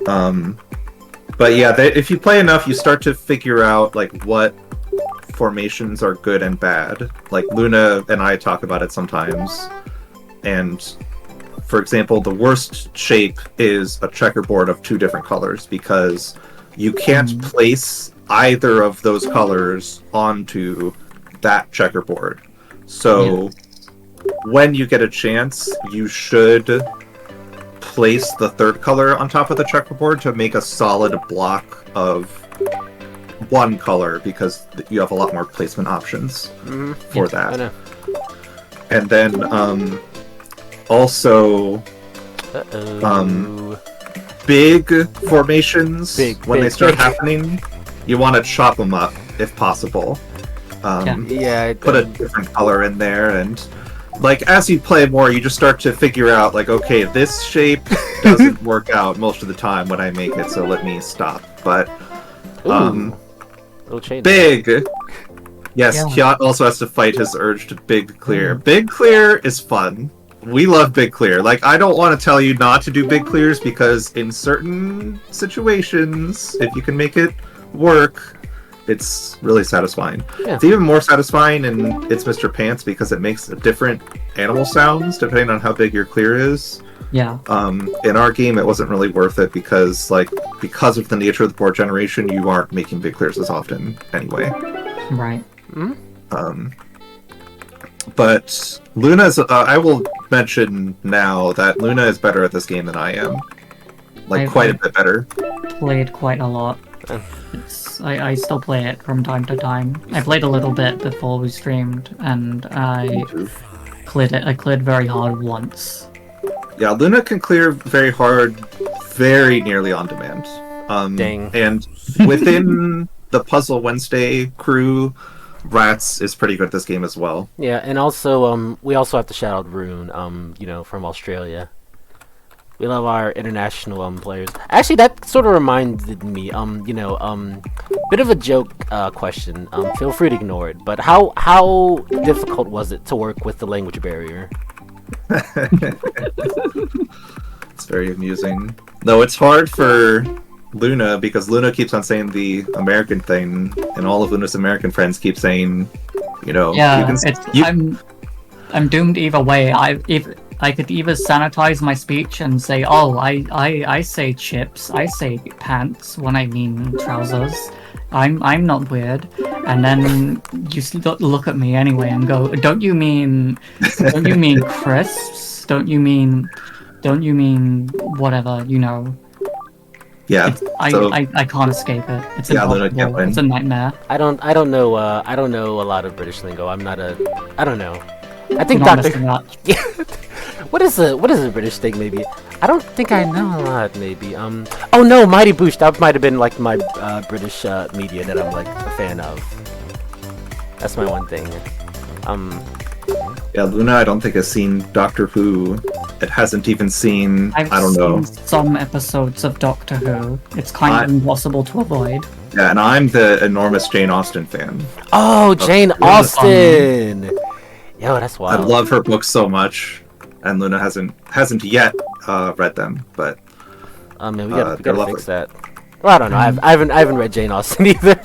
But yeah, if you play enough, you start to figure out like what formations are good and bad. Like Luna and I talk about it sometimes. And for example, the worst shape is a checkerboard of 2 different colors because you can't place either of those colors onto that checkerboard. So when you get a chance, you should place the third color on top of the checkerboard to make a solid block of one color, because you have a lot more placement options for that. I know. And then also big formations, when they start happening, you want to chop them up if possible. Put a different color in there, and like as you play more, you just start to figure out like, okay, this shape doesn't work out most of the time when I make it, so let me stop. But big. Yes, Kyot also has to fight his urge to big clear. Big clear is fun. We love big clear. Like, I don't want to tell you not to do big clears, because in certain situations, if you can make it work, it's really satisfying. Yeah. It's even more satisfying in It's Mr. Pants, because it makes different animal sounds depending on how big your clear is. Yeah. In our game, it wasn't really worth it because of the nature of the board generation, you aren't making big clears as often anyway. Right. But Luna's. I will mention now that Luna is better at this game than I am. Quite a bit better. Played quite a lot. I still play it from time to time. I played a little bit before we streamed, and I cleared it. I cleared very hard once. Yeah, Luna can clear very hard, very nearly on demand. Dang. And within the Puzzle Wednesday crew, Rats is pretty good at this game as well. Yeah, and also we also have to shout out Rune, from Australia. We love our international players. Actually, that sort of reminded me, bit of a joke question. Feel free to ignore it. But how difficult was it to work with the language barrier? It's very amusing. No, it's hard for Luna, because Luna keeps on saying the American thing, and all of Luna's American friends keep saying, Yeah, I'm doomed either way. I could either sanitize my speech and say, oh, I say chips, I say pants when I mean trousers. I'm not weird. And then you look at me anyway and go, don't you mean crisps? Don't you mean whatever, Yeah. I can't escape it. It's impossible. It's a nightmare. I don't know a lot of British lingo. I don't know. I think What is a British thing? Maybe I don't think I know a lot. Maybe oh no, Mighty Boosh. That might have been like my British media that I'm like a fan of. That's my one thing. Yeah, Luna, I don't think has seen Doctor Who. It hasn't even seen. I don't know. Some episodes of Doctor Who. It's kind of impossible to avoid. Yeah, and I'm the enormous Jane Austen fan. Oh, Jane Austen! Yo, that's wild. I love her books so much, and Luna hasn't yet read them, but man, we gotta fix that. Well, I don't know. I haven't read Jane Austen either.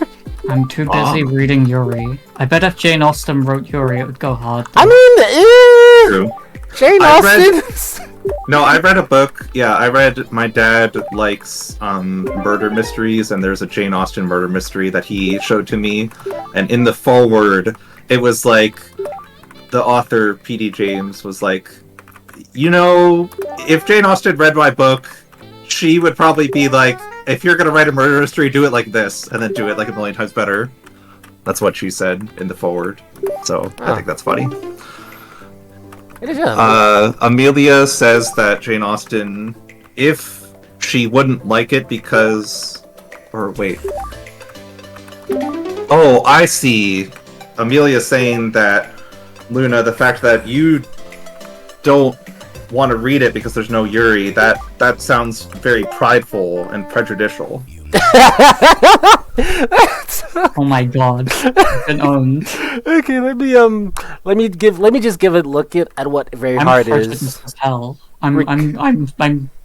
I'm too busy reading Yuri. I bet if Jane Austen wrote Yuri, it would go hard. I mean, true. Jane Austen. No, I read a book. Yeah, I read. My dad likes murder mysteries, and there's a Jane Austen murder mystery that he showed to me. And in the foreword, it was like the author P.D. James was like, if Jane Austen read my book, she would probably be like, if you're gonna write a murder mystery, do it like this, and then do it like a million times better. That's what she said in the foreword. So I think that's funny. It is, yeah. Amelia says that Jane Austen, if she wouldn't like it because... Or wait. Oh, I see. Amelia saying that, Luna, the fact that you don't want to read it because there's no Yuri, that sounds very prideful and prejudicial. Oh my god. Been owned. Okay, let me just give a look at what very hard is. As hell. I'm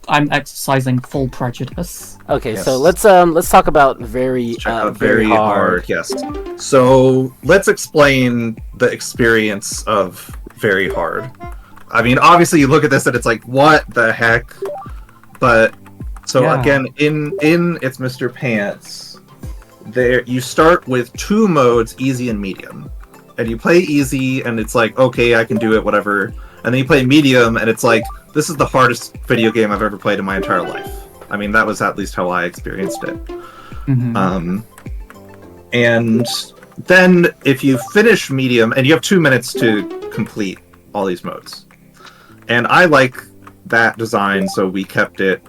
exercising full prejudice. Okay, yes. So let's talk about very hard. Yes. So let's explain the experience of very hard. I mean, obviously you look at this and it's like, what the heck? But so again, in It's Mr. Pants, there you start with 2 modes, easy and medium. And you play easy, and it's like, okay, I can do it, whatever. And then you play medium, and it's like, this is the hardest video game I've ever played in my entire life. I mean, that was at least how I experienced it. Mm-hmm. And then if you finish medium, and you have 2 minutes to complete all these modes. And I like that design, so we kept it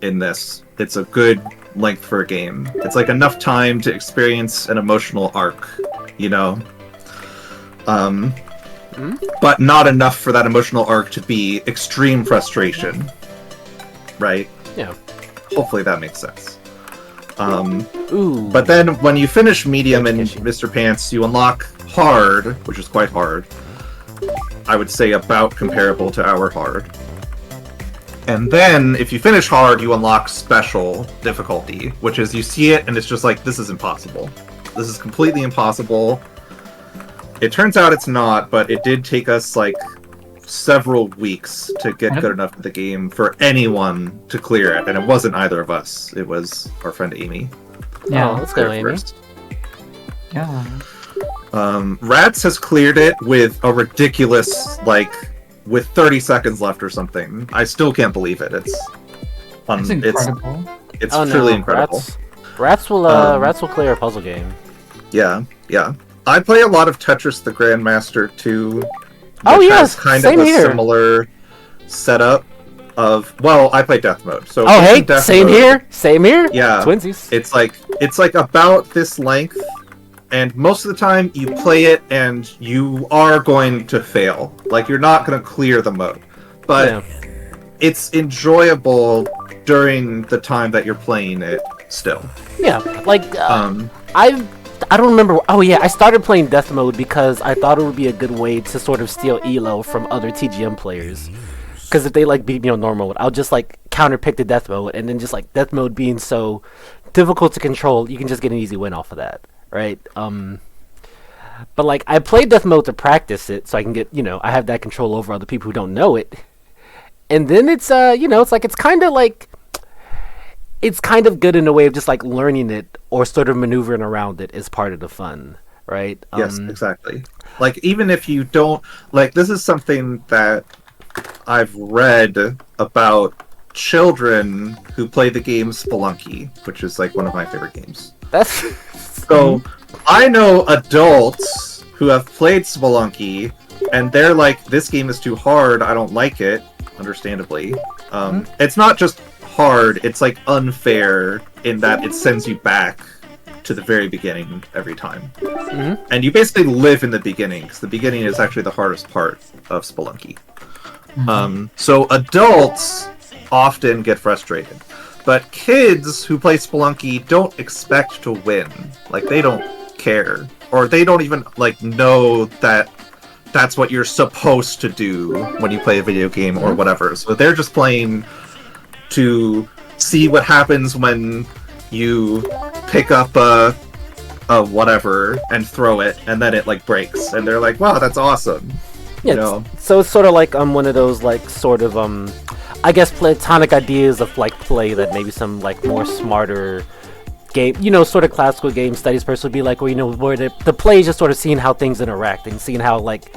in this. It's a good length for a game. It's like enough time to experience an emotional arc, you know? But not enough for that emotional arc to be extreme frustration. Right? Yeah. Hopefully that makes sense. Ooh. But then when you finish medium in Kitchen. Mr. Pants, you unlock hard, which is quite hard. I would say about comparable to our hard. And then, if you finish hard, you unlock special difficulty, which is you see it and it's just like, this is impossible. This is completely impossible. It turns out it's not, but it did take us like several weeks to get good enough at the game for anyone to clear it, and it wasn't either of us. It was our friend Amy. Yeah. Oh, let's go, Amy. First. Yeah. Rats has cleared it with a ridiculous, like, with 30 seconds left or something. I still can't believe it. It's incredible. It's Oh, no. truly incredible. Rats will clear a puzzle game. Yeah. I play a lot of Tetris the Grandmaster too. Oh, which yes, has kind same of a here. similar setup of, well, I play Death Mode. So Oh, hey, Death same Mode, here. Same here. Yeah. Twinsies. It's like about this length, and most of the time you play it and you are going to fail. Like, you're not going to clear the mode. But Yeah. it's enjoyable during the time that you're playing it still. Yeah, like I don't remember. Oh yeah, I started playing Death Mode because I thought it would be a good way to sort of steal elo from other TGM players. Because if they like beat me on normal mode, I'll just like counterpick the Death Mode, and then just like Death Mode being so difficult to control, you can just get an easy win off of that, right? But like I played Death Mode to practice it, so I can get, you know, I have that control over other people who don't know it. And then it's you know, it's kind of good in a way of just like learning it or sort of maneuvering around it is part of the fun, right? Yes, exactly. Like, even if you don't, like, this is something that I've read about children who play the game Spelunky, which is like one of my favorite games. That's So I know adults who have played Spelunky and they're like, this game is too hard, I don't like it, understandably. It's not just hard, it's like unfair in that it sends you back to the very beginning every time. And you basically live in the beginning, because the beginning is actually the hardest part of Spelunky. So adults often get frustrated, but kids who play Spelunky don't expect to win. Like, they don't care, or they don't even like know that that's what you're supposed to do when you play a video game or whatever. So they're just playing to see what happens when you pick up a whatever and throw it, and then it like breaks, and they're like, wow, that's awesome. yeah. You know? So it's sort of like one of those like sort of I guess platonic ideas of like play that maybe some like more smarter game, you know, sort of classical game studies person would be like, well, you know, where the play is just sort of seeing how things interact and seeing how like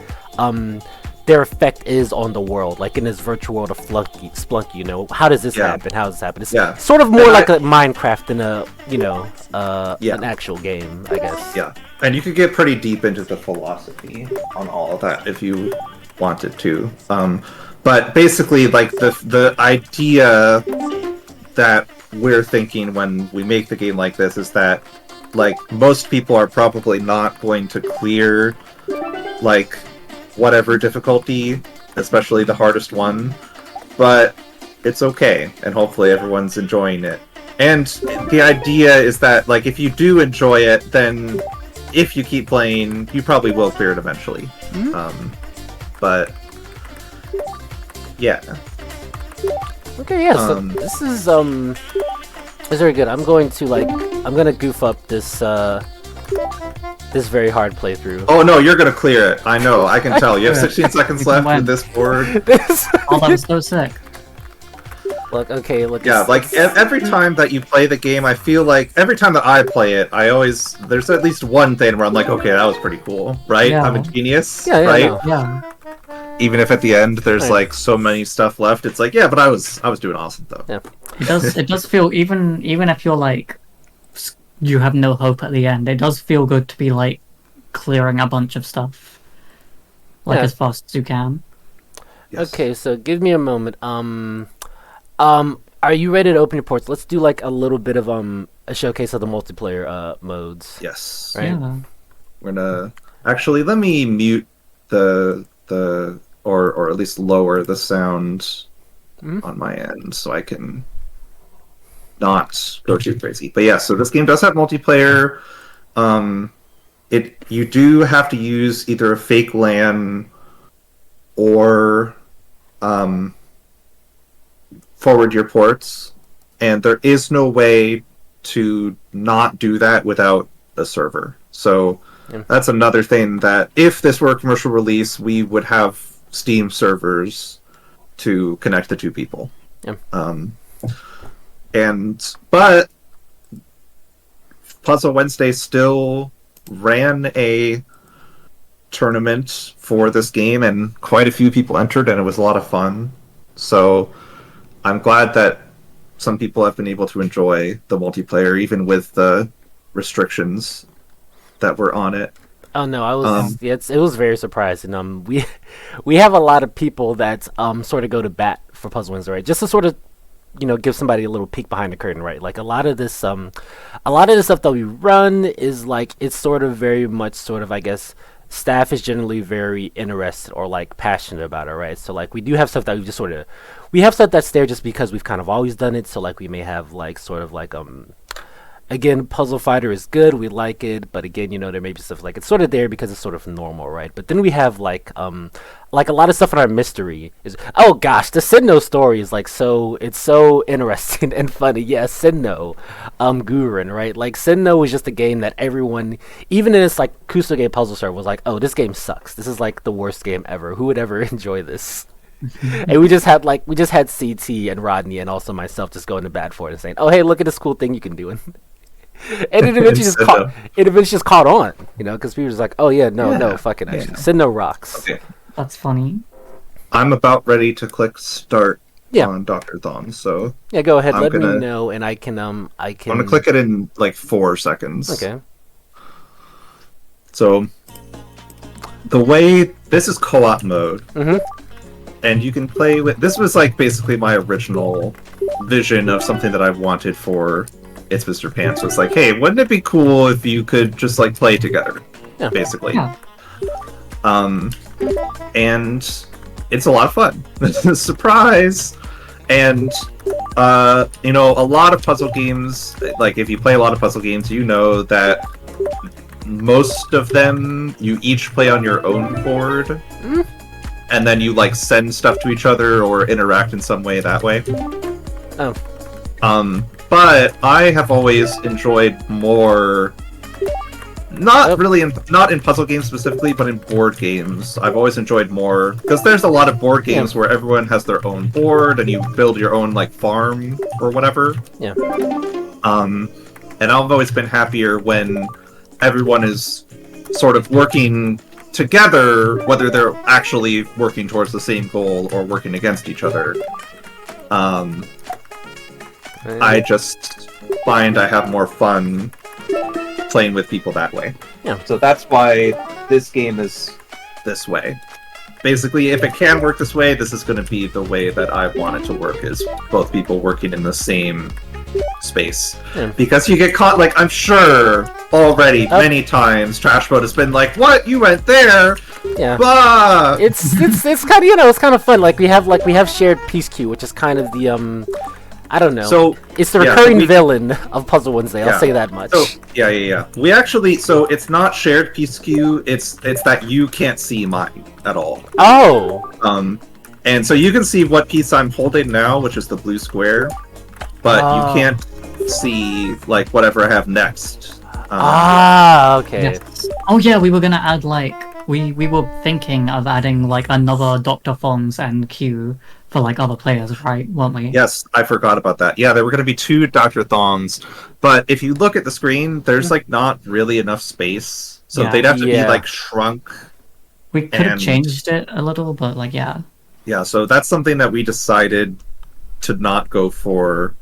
their effect is on the world, like in this virtual world of Splunky, you know, how does this happen? How does this happen? It's sort of more like a Minecraft than a, you know, an actual game, I guess. Yeah, and you could get pretty deep into the philosophy on all of that if you wanted to. But basically, like the idea that we're thinking when we make the game like this is that, like, most people are probably not going to clear, like, whatever difficulty, especially the hardest one, but it's okay, and hopefully everyone's enjoying it. And the idea is that, like, if you do enjoy it, then if you keep playing, you probably will clear it eventually. But yeah. Okay, yeah. So this is very good. I'm gonna goof up this this very hard playthrough. Oh no, you're gonna clear it. I know. I can tell. You have 16 seconds left with this board. Oh, that was so sick. Look, okay, look. Yeah, like every time that you play the game, I feel like every time that I play it, there's at least one thing where I'm like, okay, that was pretty cool, right? Yeah. I'm a genius, Yeah, right? no. Yeah. Even if at the end there's Right. like so many stuff left, it's like, yeah, but I was doing awesome though. Yeah. It does feel, even if you're like you have no hope at the end, it does feel good to be like clearing a bunch of stuff like Yeah. as fast as you can. Yes. Okay, so give me a moment. Are you ready to open your ports? Let's do like a little bit of a showcase of the multiplayer modes. Yes. Right. Yeah. We're gonna actually let me mute the or at least lower the sound Mhm. on my end so I can not go too crazy. But yeah, so this game does have multiplayer. You do have to use either a fake LAN or forward your ports, and there is no way to not do that without a server. So Yeah. that's another thing that if this were a commercial release, we would have Steam servers to connect the two people. Yeah. But Puzzle Wednesday still ran a tournament for this game, and quite a few people entered, and it was a lot of fun. So I'm glad that some people have been able to enjoy the multiplayer, even with the restrictions that were on it. Oh no, I was. Yeah, it was very surprising. We have a lot of people that sort of go to bat for Puzzle Wednesday, right? Just to sort of give somebody a little peek behind the curtain, right? Like a lot of this stuff that we run is like it's sort of very much sort of, I guess, staff is generally very interested or like passionate about it, right? So like we do have stuff that we have stuff that's there just because we've kind of always done it. So like we may have like sort of like again, Puzzle Fighter is good, we like it, but again, there may be stuff like it's sort of there because it's sort of normal, right? But then we have like a lot of stuff in our mystery is, oh gosh, the Sinnoh story is like it's so interesting and funny. Yeah, Sinnoh, Gurren, right? Like Sinnoh was just a game that everyone, even in its like Kusuge puzzle server, was like, oh, this game sucks. This is like the worst game ever. Who would ever enjoy this? And we just had CT and Rodney and also myself just going to bat for it and saying, oh hey, look at this cool thing you can do. And it eventually just caught on, because people were just like, oh yeah, no, fuck it, actually. Sinnoh rocks. Okay. That's funny. I'm about ready to click start Yeah. on Dr. Thongs, so Yeah, go ahead, I'm let me gonna- know, and I can... I'm gonna click it in like 4 seconds. Okay. So this is co-op mode. Mm-hmm. And you can play with... This was like basically my original vision of something that I wanted for It's Mr. Pants. Was like, hey, wouldn't it be cool if you could just like play together? Yeah. Basically. Yeah. And it's a lot of fun. Surprise! And a lot of puzzle games, like if you play a lot of puzzle games, you know that most of them you each play on your own board. Mm. And then you like send stuff to each other or interact in some way that way. Oh. But I have always enjoyed more, not in puzzle games specifically, but in board games. I've always enjoyed more because there's a lot of board games where everyone has their own board and you build your own like farm or whatever. Yeah. And I've always been happier when everyone is sort of working together, whether they're actually working towards the same goal or working against each other. I just find I have more fun playing with people that way. Yeah. So that's why this game is this way. Basically, if it can work this way, this is going to be the way that I want it to work, is both people working in the same space. Yeah. Because you get caught, like, I'm sure already many times Trashboat has been like, what? You went there? Yeah. Bah! It's kind of, it's kind of fun. Like we have shared peace queue, which is kind of the I don't know. So it's the recurring villain of Puzzle Wednesday. I'll say that much. So, yeah. We actually, so it's not shared peace queue. It's that you can't see mine at all. Oh. And so you can see what piece I'm holding now, which is the blue square, but you can't see like whatever I have next. Okay. Yes. Oh yeah, we were gonna add like we were thinking of adding like another Dr. Thongs and Q for like other players, right? Won't we? Yes, I forgot about that. Yeah, there were going to be 2 Dr. Thongs, but if you look at the screen, there's like not really enough space, so Yeah. they'd have to be Yeah. like shrunk. We could have And- changed it a little, but like yeah. Yeah, so that's something that we decided to not go for.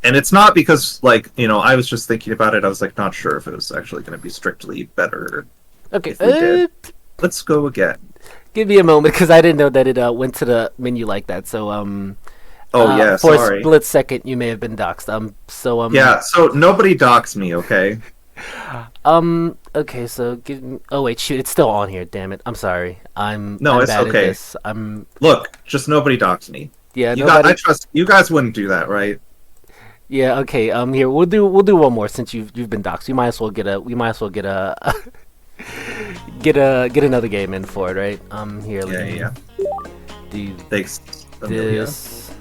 And it's not because, like, you know, I was just thinking about it. I was like, not sure if it was actually going to be strictly better. Okay, If we did. Let's go again. give me a moment because I didn't know that it went to the menu like that. So Oh yeah, for sorry. a split second, you may have been doxxed. Yeah, so nobody docks me, okay? Okay, so give me. Oh wait, shoot, it's still on here. Damn it, I'm sorry. I'm No, it's bad okay. At this. Look, just nobody docks me. Yeah, I trust you guys wouldn't do that, right? Yeah, okay. Here we'll do one more since you've been doxxed. We might as well get a get another game in for it, right? Here. Yeah. Do Thanks, Amelia. this.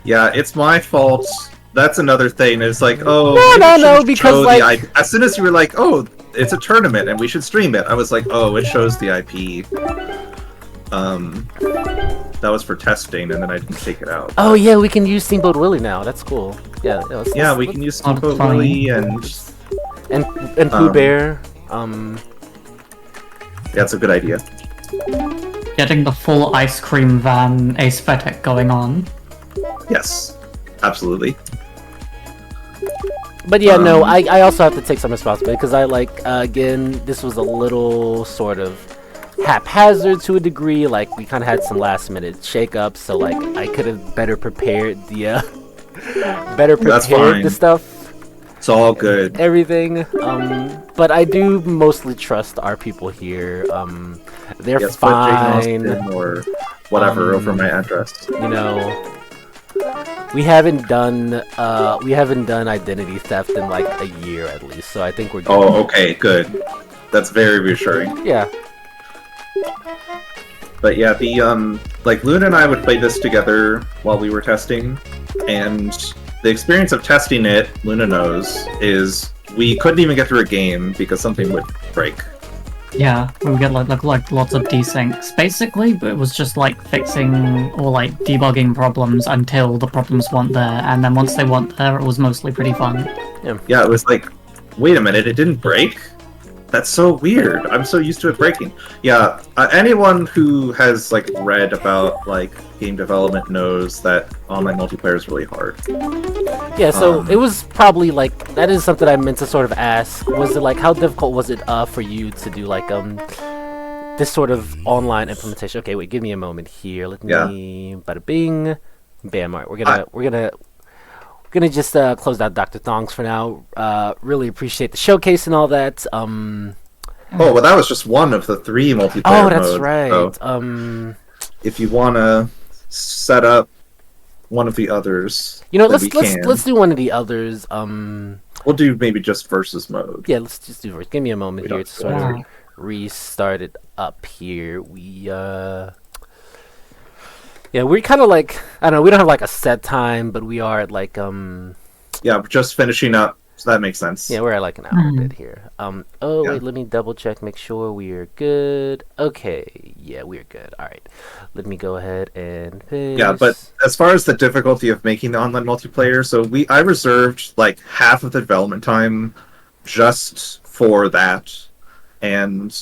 Yeah, it's my fault. That's another thing. It's like, oh, No, maybe no, we no, should because, show like- the IP. As soon as you were like, oh, it's a tournament and we should stream it, I was like, oh, it shows the IP. That was for testing, and then I didn't take it out. Oh yeah, we can use Steamboat Willie now. That's cool. Yeah. Yeah, we can use Oh, Steamboat fine. Willie and and Pooh Bear. that's a good idea. Getting the full ice cream van aesthetic going on. Yes, absolutely. But yeah, no, I also have to take some responsibility because I again, this was a little sort of haphazard to a degree. Like we kind of had some last minute shakeups, so like I could have better prepared the That's fine. stuff, It's all good. everything. But I do mostly trust our people here. They're Yes, put Jane fine. Austen or whatever over my address. You know, we haven't done identity theft in like a year at least, so I think we're good. Oh, okay, good. That's very reassuring. Yeah. But yeah, the like Luna and I would play this together while we were testing, and the experience of testing it, Luna knows, is we couldn't even get through a game because something would break. Yeah, we would get like lots of desyncs basically, but it was just like fixing or like debugging problems until the problems weren't there, and then once they weren't there, it was mostly pretty fun. Yeah, it was like, wait a minute, it didn't break? That's so weird. I'm so used to it breaking. Yeah, anyone who has like read about like game development knows that online multiplayer is really hard. Yeah, so it was probably like that is something I meant to sort of ask. Was it like how difficult was it for you to do like this sort of online implementation? Okay, wait, give me a moment here. Let me bada bing, bam. All right, we're gonna just close out Dr. Thongs for now. Really appreciate the showcase and all that. Oh, well, that was just one of the 3 multiplayer Oh, that's modes, right. so if you want to set up one of the others, You know, then let's do one of the others. We'll do maybe just versus mode. Yeah, let's just do first. Give me a moment We here don't to sort Yeah. of restart it up here. We we're kind of like, I don't know, we don't have like a set time, but we are at like Yeah, we're just finishing up, so that makes sense. yeah, we're at like an hour Mhm. bit here. Yeah. Wait, let me double check, make sure we are good. Okay, yeah, we're good. All right, let me go ahead and paste. Yeah, but as far as the difficulty of making the online multiplayer, so I reserved like half of the development time just for that, and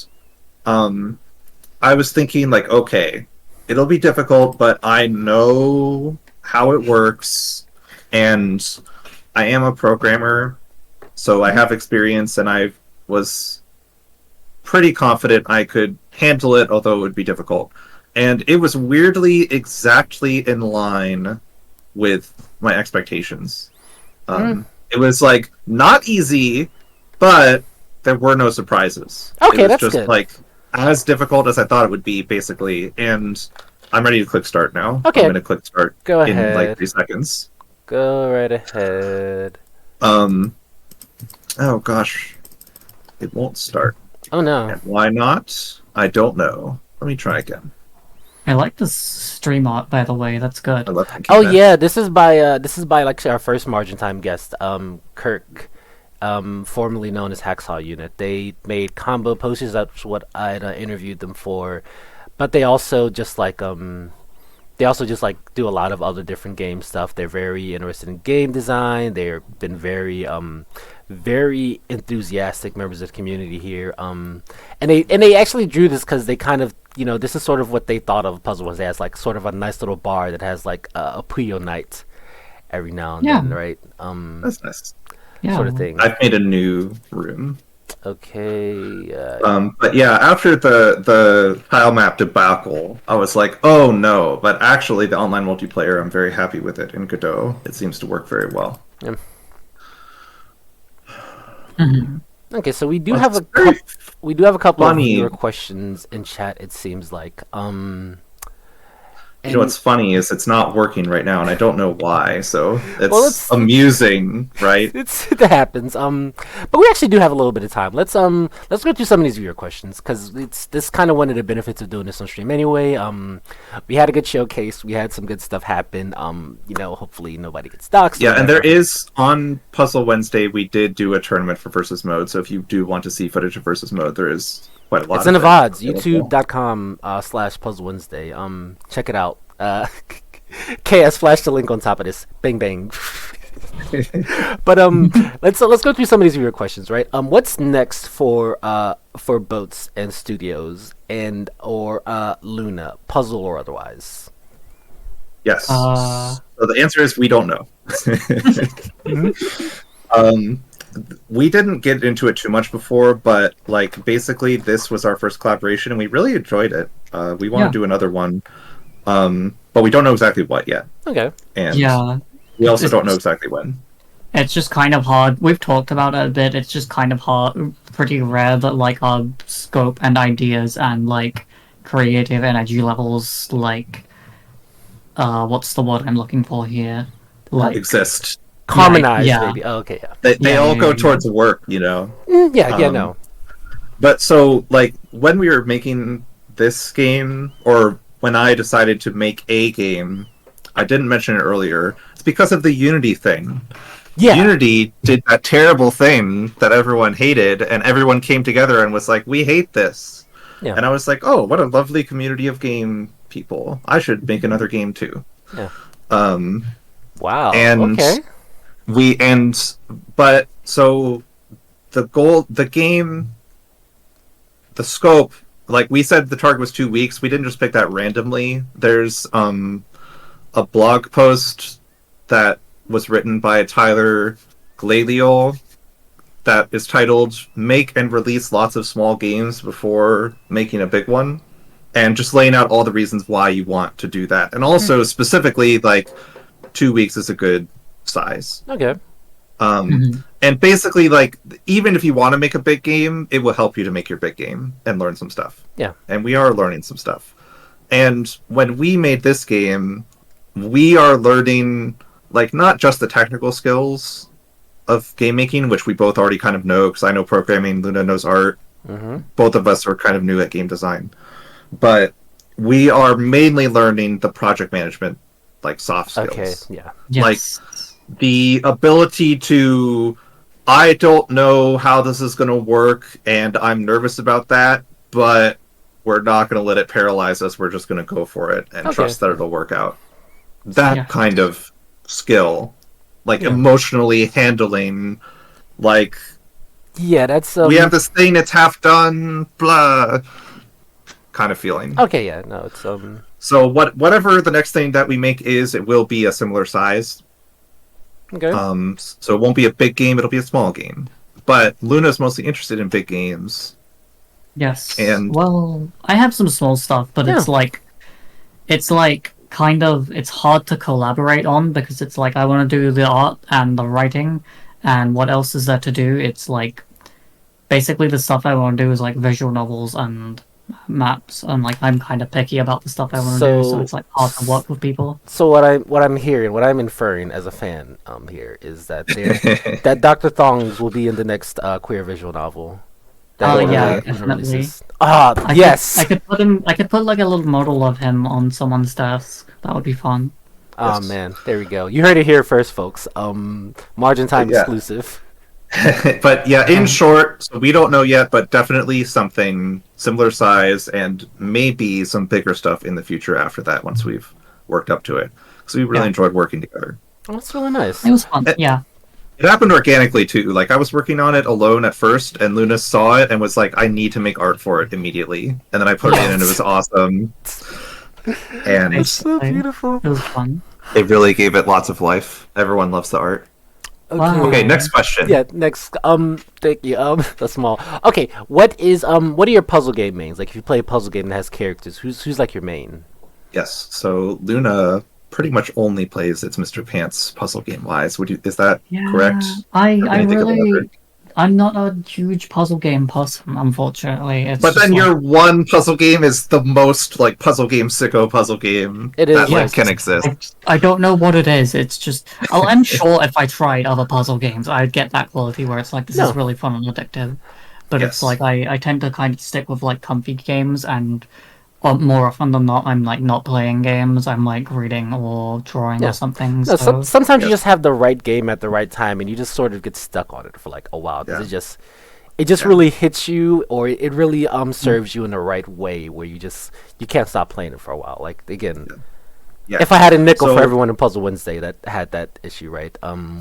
I was thinking like, okay, it'll be difficult, but I know how it works, and I am a programmer, so I have experience, and I was pretty confident I could handle it, although it would be difficult. And it was weirdly exactly in line with my expectations. It was like not easy, but there were no surprises. Okay, it was that's just good. like as difficult as I thought it would be, basically. And I'm ready to click start now. Okay. I'm going to click start Go in ahead. like 3 seconds. Go right ahead. Oh gosh, it won't start. Oh no. And why not? I don't know. Let me try again. I like this stream art, by the way. That's good. I love thinking Oh that. yeah, this is by like our first Margin Time guest, Kirk, formerly known as Hacksaw Unit. They made combo posters. That's what I'd interviewed them for, but they also just like they also just like do a lot of other different game stuff. They're very interested in game design. They've been very enthusiastic members of the community here. And they actually drew this because they kind of, this is sort of what they thought of Puzzle Wednesday as, like sort of a nice little bar that has like a Puyo night every now and then, right? That's nice. Yeah. Sort of thing. I've made a new room. Okay. But yeah, after the tile map debacle, I was like, oh no. But actually, the online multiplayer, I'm very happy with it in Godot. It seems to work very well. Yeah. Mhm. Okay, so we do Well, have a it's very couple of funny. viewer questions in chat. It seems like You know what's funny is it's not working right now, and I don't know why. So it's Well, it's- amusing, right? it happens. But we actually do have a little bit of time. Let's go through some of these viewer questions because this kind of one of the benefits of doing this on stream anyway. We had a good showcase. We had some good stuff happen. Hopefully nobody gets doxxed. Yeah, and there is on Puzzle Wednesday. We did do a tournament for versus mode. So if you do want to see footage of versus mode, there is quite a lot. It's in the of VODs. it available. YouTube.com/Puzzle Wednesday. Check it out. KS flash the link on top of this. Bang bang. But let's go through some of these viewer questions, right? What's next for Boats and Studios and or Luna, puzzle or otherwise? Yes. Uh, So the answer is we don't know. We didn't get into it too much before, but like basically this was our first collaboration, and we really enjoyed it. We want to Yeah. do another one, but we don't know exactly what yet, Okay. and Yeah. we also It's- don't know exactly when. It's just kind of hard. We've talked about it a bit. It's just kind of hard, pretty rare that like our scope and ideas and like creative energy levels, like, what's the word I'm looking for here? Like, Exist. Harmonize, yeah. maybe. Oh, okay, yeah. They Yeah, all yeah, go yeah. towards work, you know. Yeah, Um, no. But so, like, when we were making this game, or when I decided to make a game, I didn't mention it earlier. It's because of the Unity thing. Yeah. Unity did that terrible thing that everyone hated, and everyone came together and was like, "We hate this." Yeah. And I was like, "Oh, what a lovely community of game people! I should make another game too." Yeah. Um, Wow. and okay. but so the goal, the game, the scope, like we said, the target was 2 weeks. We didn't just pick that randomly. There's a blog post that was written by Tyler Glaliol that is titled "Make and Release Lots of Small Games Before Making a Big One," and just laying out all the reasons why you want to do that, and also specifically like 2 weeks is a good size. Okay. Mhm. And basically, like, even if you want to make a big game, it will help you to make your big game and learn some stuff. Yeah. And we are learning some stuff. And when we made this game, we are learning, like, not just the technical skills of game making, which we both already kind of know, because I know programming, Luna knows art. Mm-hmm. Both of us are kind of new at game design. But we are mainly learning the project management, like, soft skills. Okay. Yeah. Yes. The ability to, I don't know how this is going to work, and I'm nervous about that, but we're not going to let it paralyze us. We're just going to go for it and Okay. trust that it'll work out. That Yeah. kind of skill, like Yeah. emotionally handling, like, Yeah. That's we have this thing, it's half done, blah, kind of feeling. Okay. Yeah. No. It's So whatever the next thing that we make is, it will be a similar size. okay. So it won't be a big game, it'll be a small game. But Luna's mostly interested in big games. Yes. And- Well, I have some small stuff, but Yeah. it's like kind of, it's hard to collaborate on because it's like I want to do the art and the writing, and what else is there to do? It's like basically the stuff I want to do is like visual novels and maps, and like I'm kind of picky about the stuff I want to do, so So- it's like hard to work with people. So what I'm hearing, what I'm inferring as a fan here is that that Dr. Thongs will be in the next queer visual novel. Oh, will yeah, be- definitely. releases. Ah, yes. I could put him. I could put like a little model of him on someone's desk. That would be fun. Oh Yes. man, there we go. You heard it here first, folks. Margin time Yeah. exclusive. But yeah, in short, so we don't know yet, but definitely something similar size, and maybe some bigger stuff in the future after that, once we've worked up to it. So we really enjoyed working together. Oh, that's really nice. It was fun. Yeah. It happened organically too. Like I was working on it alone at first, and Luna saw it and was like, "I need to make art for it immediately." And then I put it in, and it was awesome. And It's so beautiful. It was fun. it really gave it lots of life. Everyone loves the art. Wow. Okay, next question. Yeah, next. Thank you. That's small. Okay, what are your puzzle game mains? Like, if you play a puzzle game that has characters, who's like your main? Yes. So Luna pretty much only plays It's Mr. Pants puzzle game wise. Is that correct? I Anything about really, it? I'm not a huge puzzle game person, unfortunately. It's But just then like- your one puzzle game is the most like puzzle game sicko puzzle game It is, that like yes. can exist. I don't know what it is. It's just I'm sure if I tried other puzzle games, I'd get that quality where it's like this No. is really fun and addictive. But Yes. it's like I tend to kind of stick with like comfy games, and more often than not, I'm like not playing games. I'm like reading or drawing Yeah. or something. No, So sometimes you just have the right game at the right time, and you just sort of get stuck on it for like a while. 'Cause Yeah. it just really hits you, or it really serves you in the right way, where you can't stop playing it for a while. Like again, Yeah. if I had a nickel So- for everyone in Puzzle Wednesday that had that issue, right?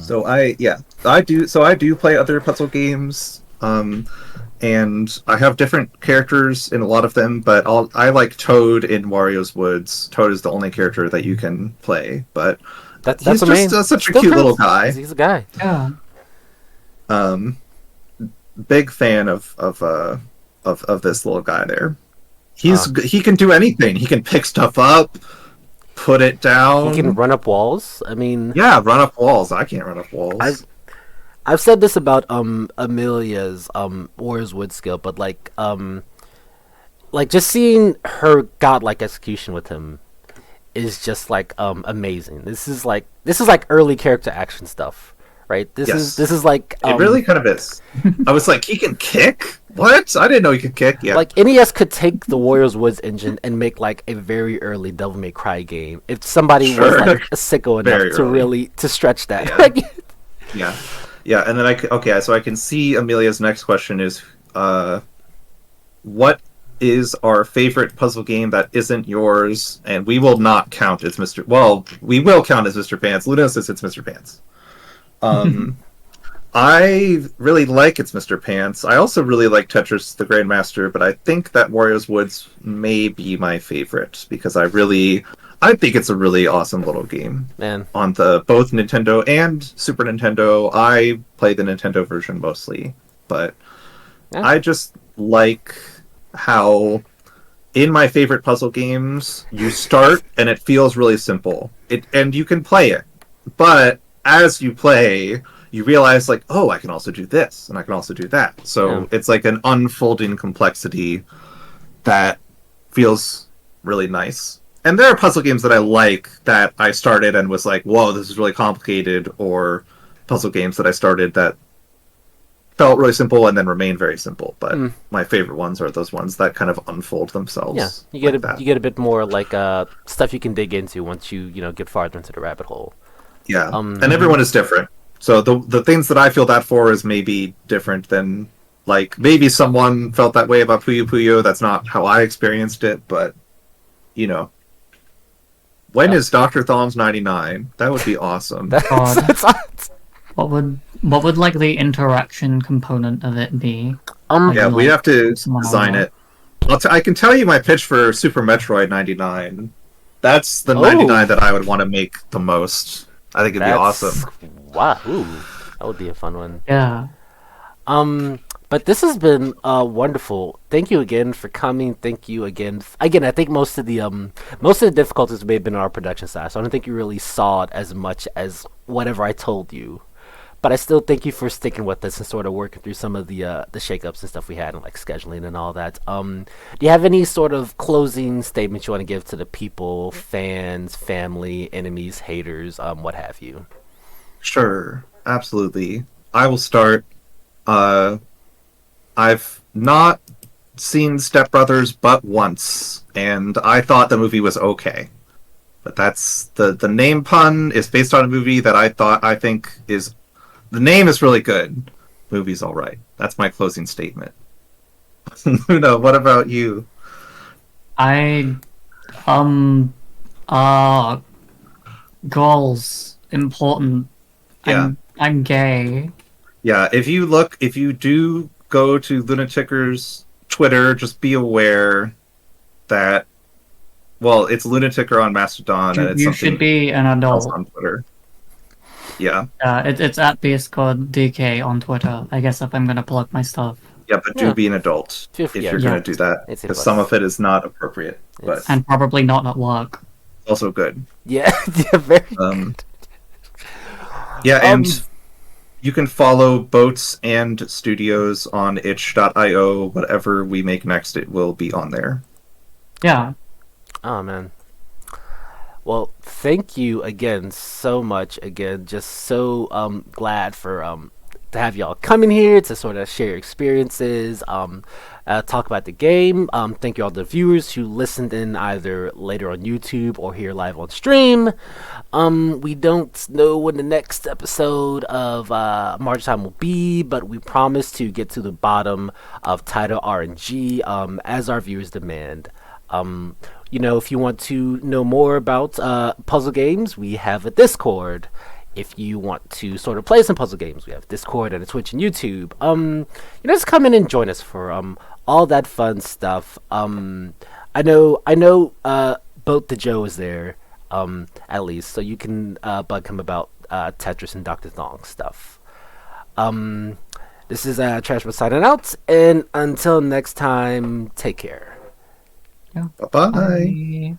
So I do play other puzzle games, and I have different characters in a lot of them. But I like Toad in Wario's Woods. Toad is the only character that you can play, but that's he's amazing. just such a Still cute little counts. guy. He's a guy. yeah, Big fan of this little guy there. He can do anything. He can pick stuff up, put it down. He can run up walls. I mean, Yeah, run up walls. I can't run up walls. I've said this about Amelia's Warriors Wood skill, but like just seeing her godlike execution with him is just like amazing. This is like early character action stuff, right? This is like It really kind of is. I was like, he can kick? What? I didn't know he could kick. Yeah. like NES could take the Warriors Woods engine and make like a very early Devil May Cry game if somebody was Sure. like a sicko Very enough to early. really to stretch that. Yeah. Like, Yeah. Yeah, and then so I can see Amelia's next question is what is our favorite puzzle game that isn't yours? And we will not count as Mr. Well, we will count as Mr. Pants. Luna says it's Mr. Pants. I really like It's Mr. Pants. I also really like Tetris the Grandmaster, but I think that Wario's Woods may be my favorite because I think it's a really awesome little game. man, On both Nintendo and Super Nintendo. I play the Nintendo version mostly, but Yeah. I just like how in my favorite puzzle games you start and it feels really simple. And you can play it. But as you play, you realize like, oh, I can also do this and I can also do that. So Yeah. it's like an unfolding complexity that feels really nice. And there are puzzle games that I like that I started and was like, whoa, this is really complicated, or puzzle games that I started that felt really simple and then remained very simple. But my favorite ones are those ones that kind of unfold themselves. yeah, you get like that. you get a bit more like stuff you can dig into once you get farther into the rabbit hole. Yeah, and everyone is different. So the things that I feel that for is maybe different than, like, maybe someone felt that way about Puyo Puyo. That's not how I experienced it, but, when is Dr. Thongs 99? That would be awesome. God. That's- what would like the interaction component of it be? Yeah, Like, we have to someone design online. it. I can tell you my pitch for Super Metroid 99. That's the Oh. 99 that I would want to make the most. I think it'd be that's- awesome. Wow, ooh, that would be a fun one. Yeah. But this has been wonderful. Thank you again for coming. Thank you again. Again, I think most of the difficulties may have been on our production side, so I don't think you really saw it as much as whatever I told you. But I still thank you for sticking with us and sort of working through some of the shakeups and stuff we had and like scheduling and all that. Do you have any sort of closing statements you want to give to the people, fans, family, enemies, haters, what have you? Sure, absolutely. I will start. I've not seen Step Brothers but once, and I thought the movie was okay. But that's the name pun is based on a movie that I think is, the name is really good. Movie's all right. That's my closing statement. Luna, what about you? I Goals important. Yeah. I'm gay. Yeah, if you do go to Lunaticker's Twitter, just be aware that, well, it's Lunaticker on Mastodon, and it's You should something be an else adult. on Twitter. Yeah, It's at BSCodDK on Twitter. I guess if I'm gonna plug my stuff. yeah, but Yeah. do be an adult Feel free- if yeah, you're yeah. gonna do that, It's a because plus. some of it is not appropriate, but It's- And probably not at work. also good. Yeah, yeah, very. Yeah, Um, and you can follow Boats and Studios on itch.io. Whatever we make next, it will be on there. Yeah. Oh man. Well, thank you again so much. Again, just so glad for to have y'all come in here to sort of share experiences, talk about the game. Thank you all the viewers who listened in either later on YouTube or here live on stream. We don't know when the next episode of March Time will be, but we promise to get to the bottom of title RNG as our viewers demand. If you want to know more about puzzle games, we have a Discord. If you want to sort of play some puzzle games, we have Discord and a Twitch and YouTube. Just come in and join us for all that fun stuff. I know Boat the Joe is there, at least, so you can bug him about Tetris and Dr. Thong stuff. This is Trashboat signing out, and until next time, take care. Yeah. Bye-bye. Bye.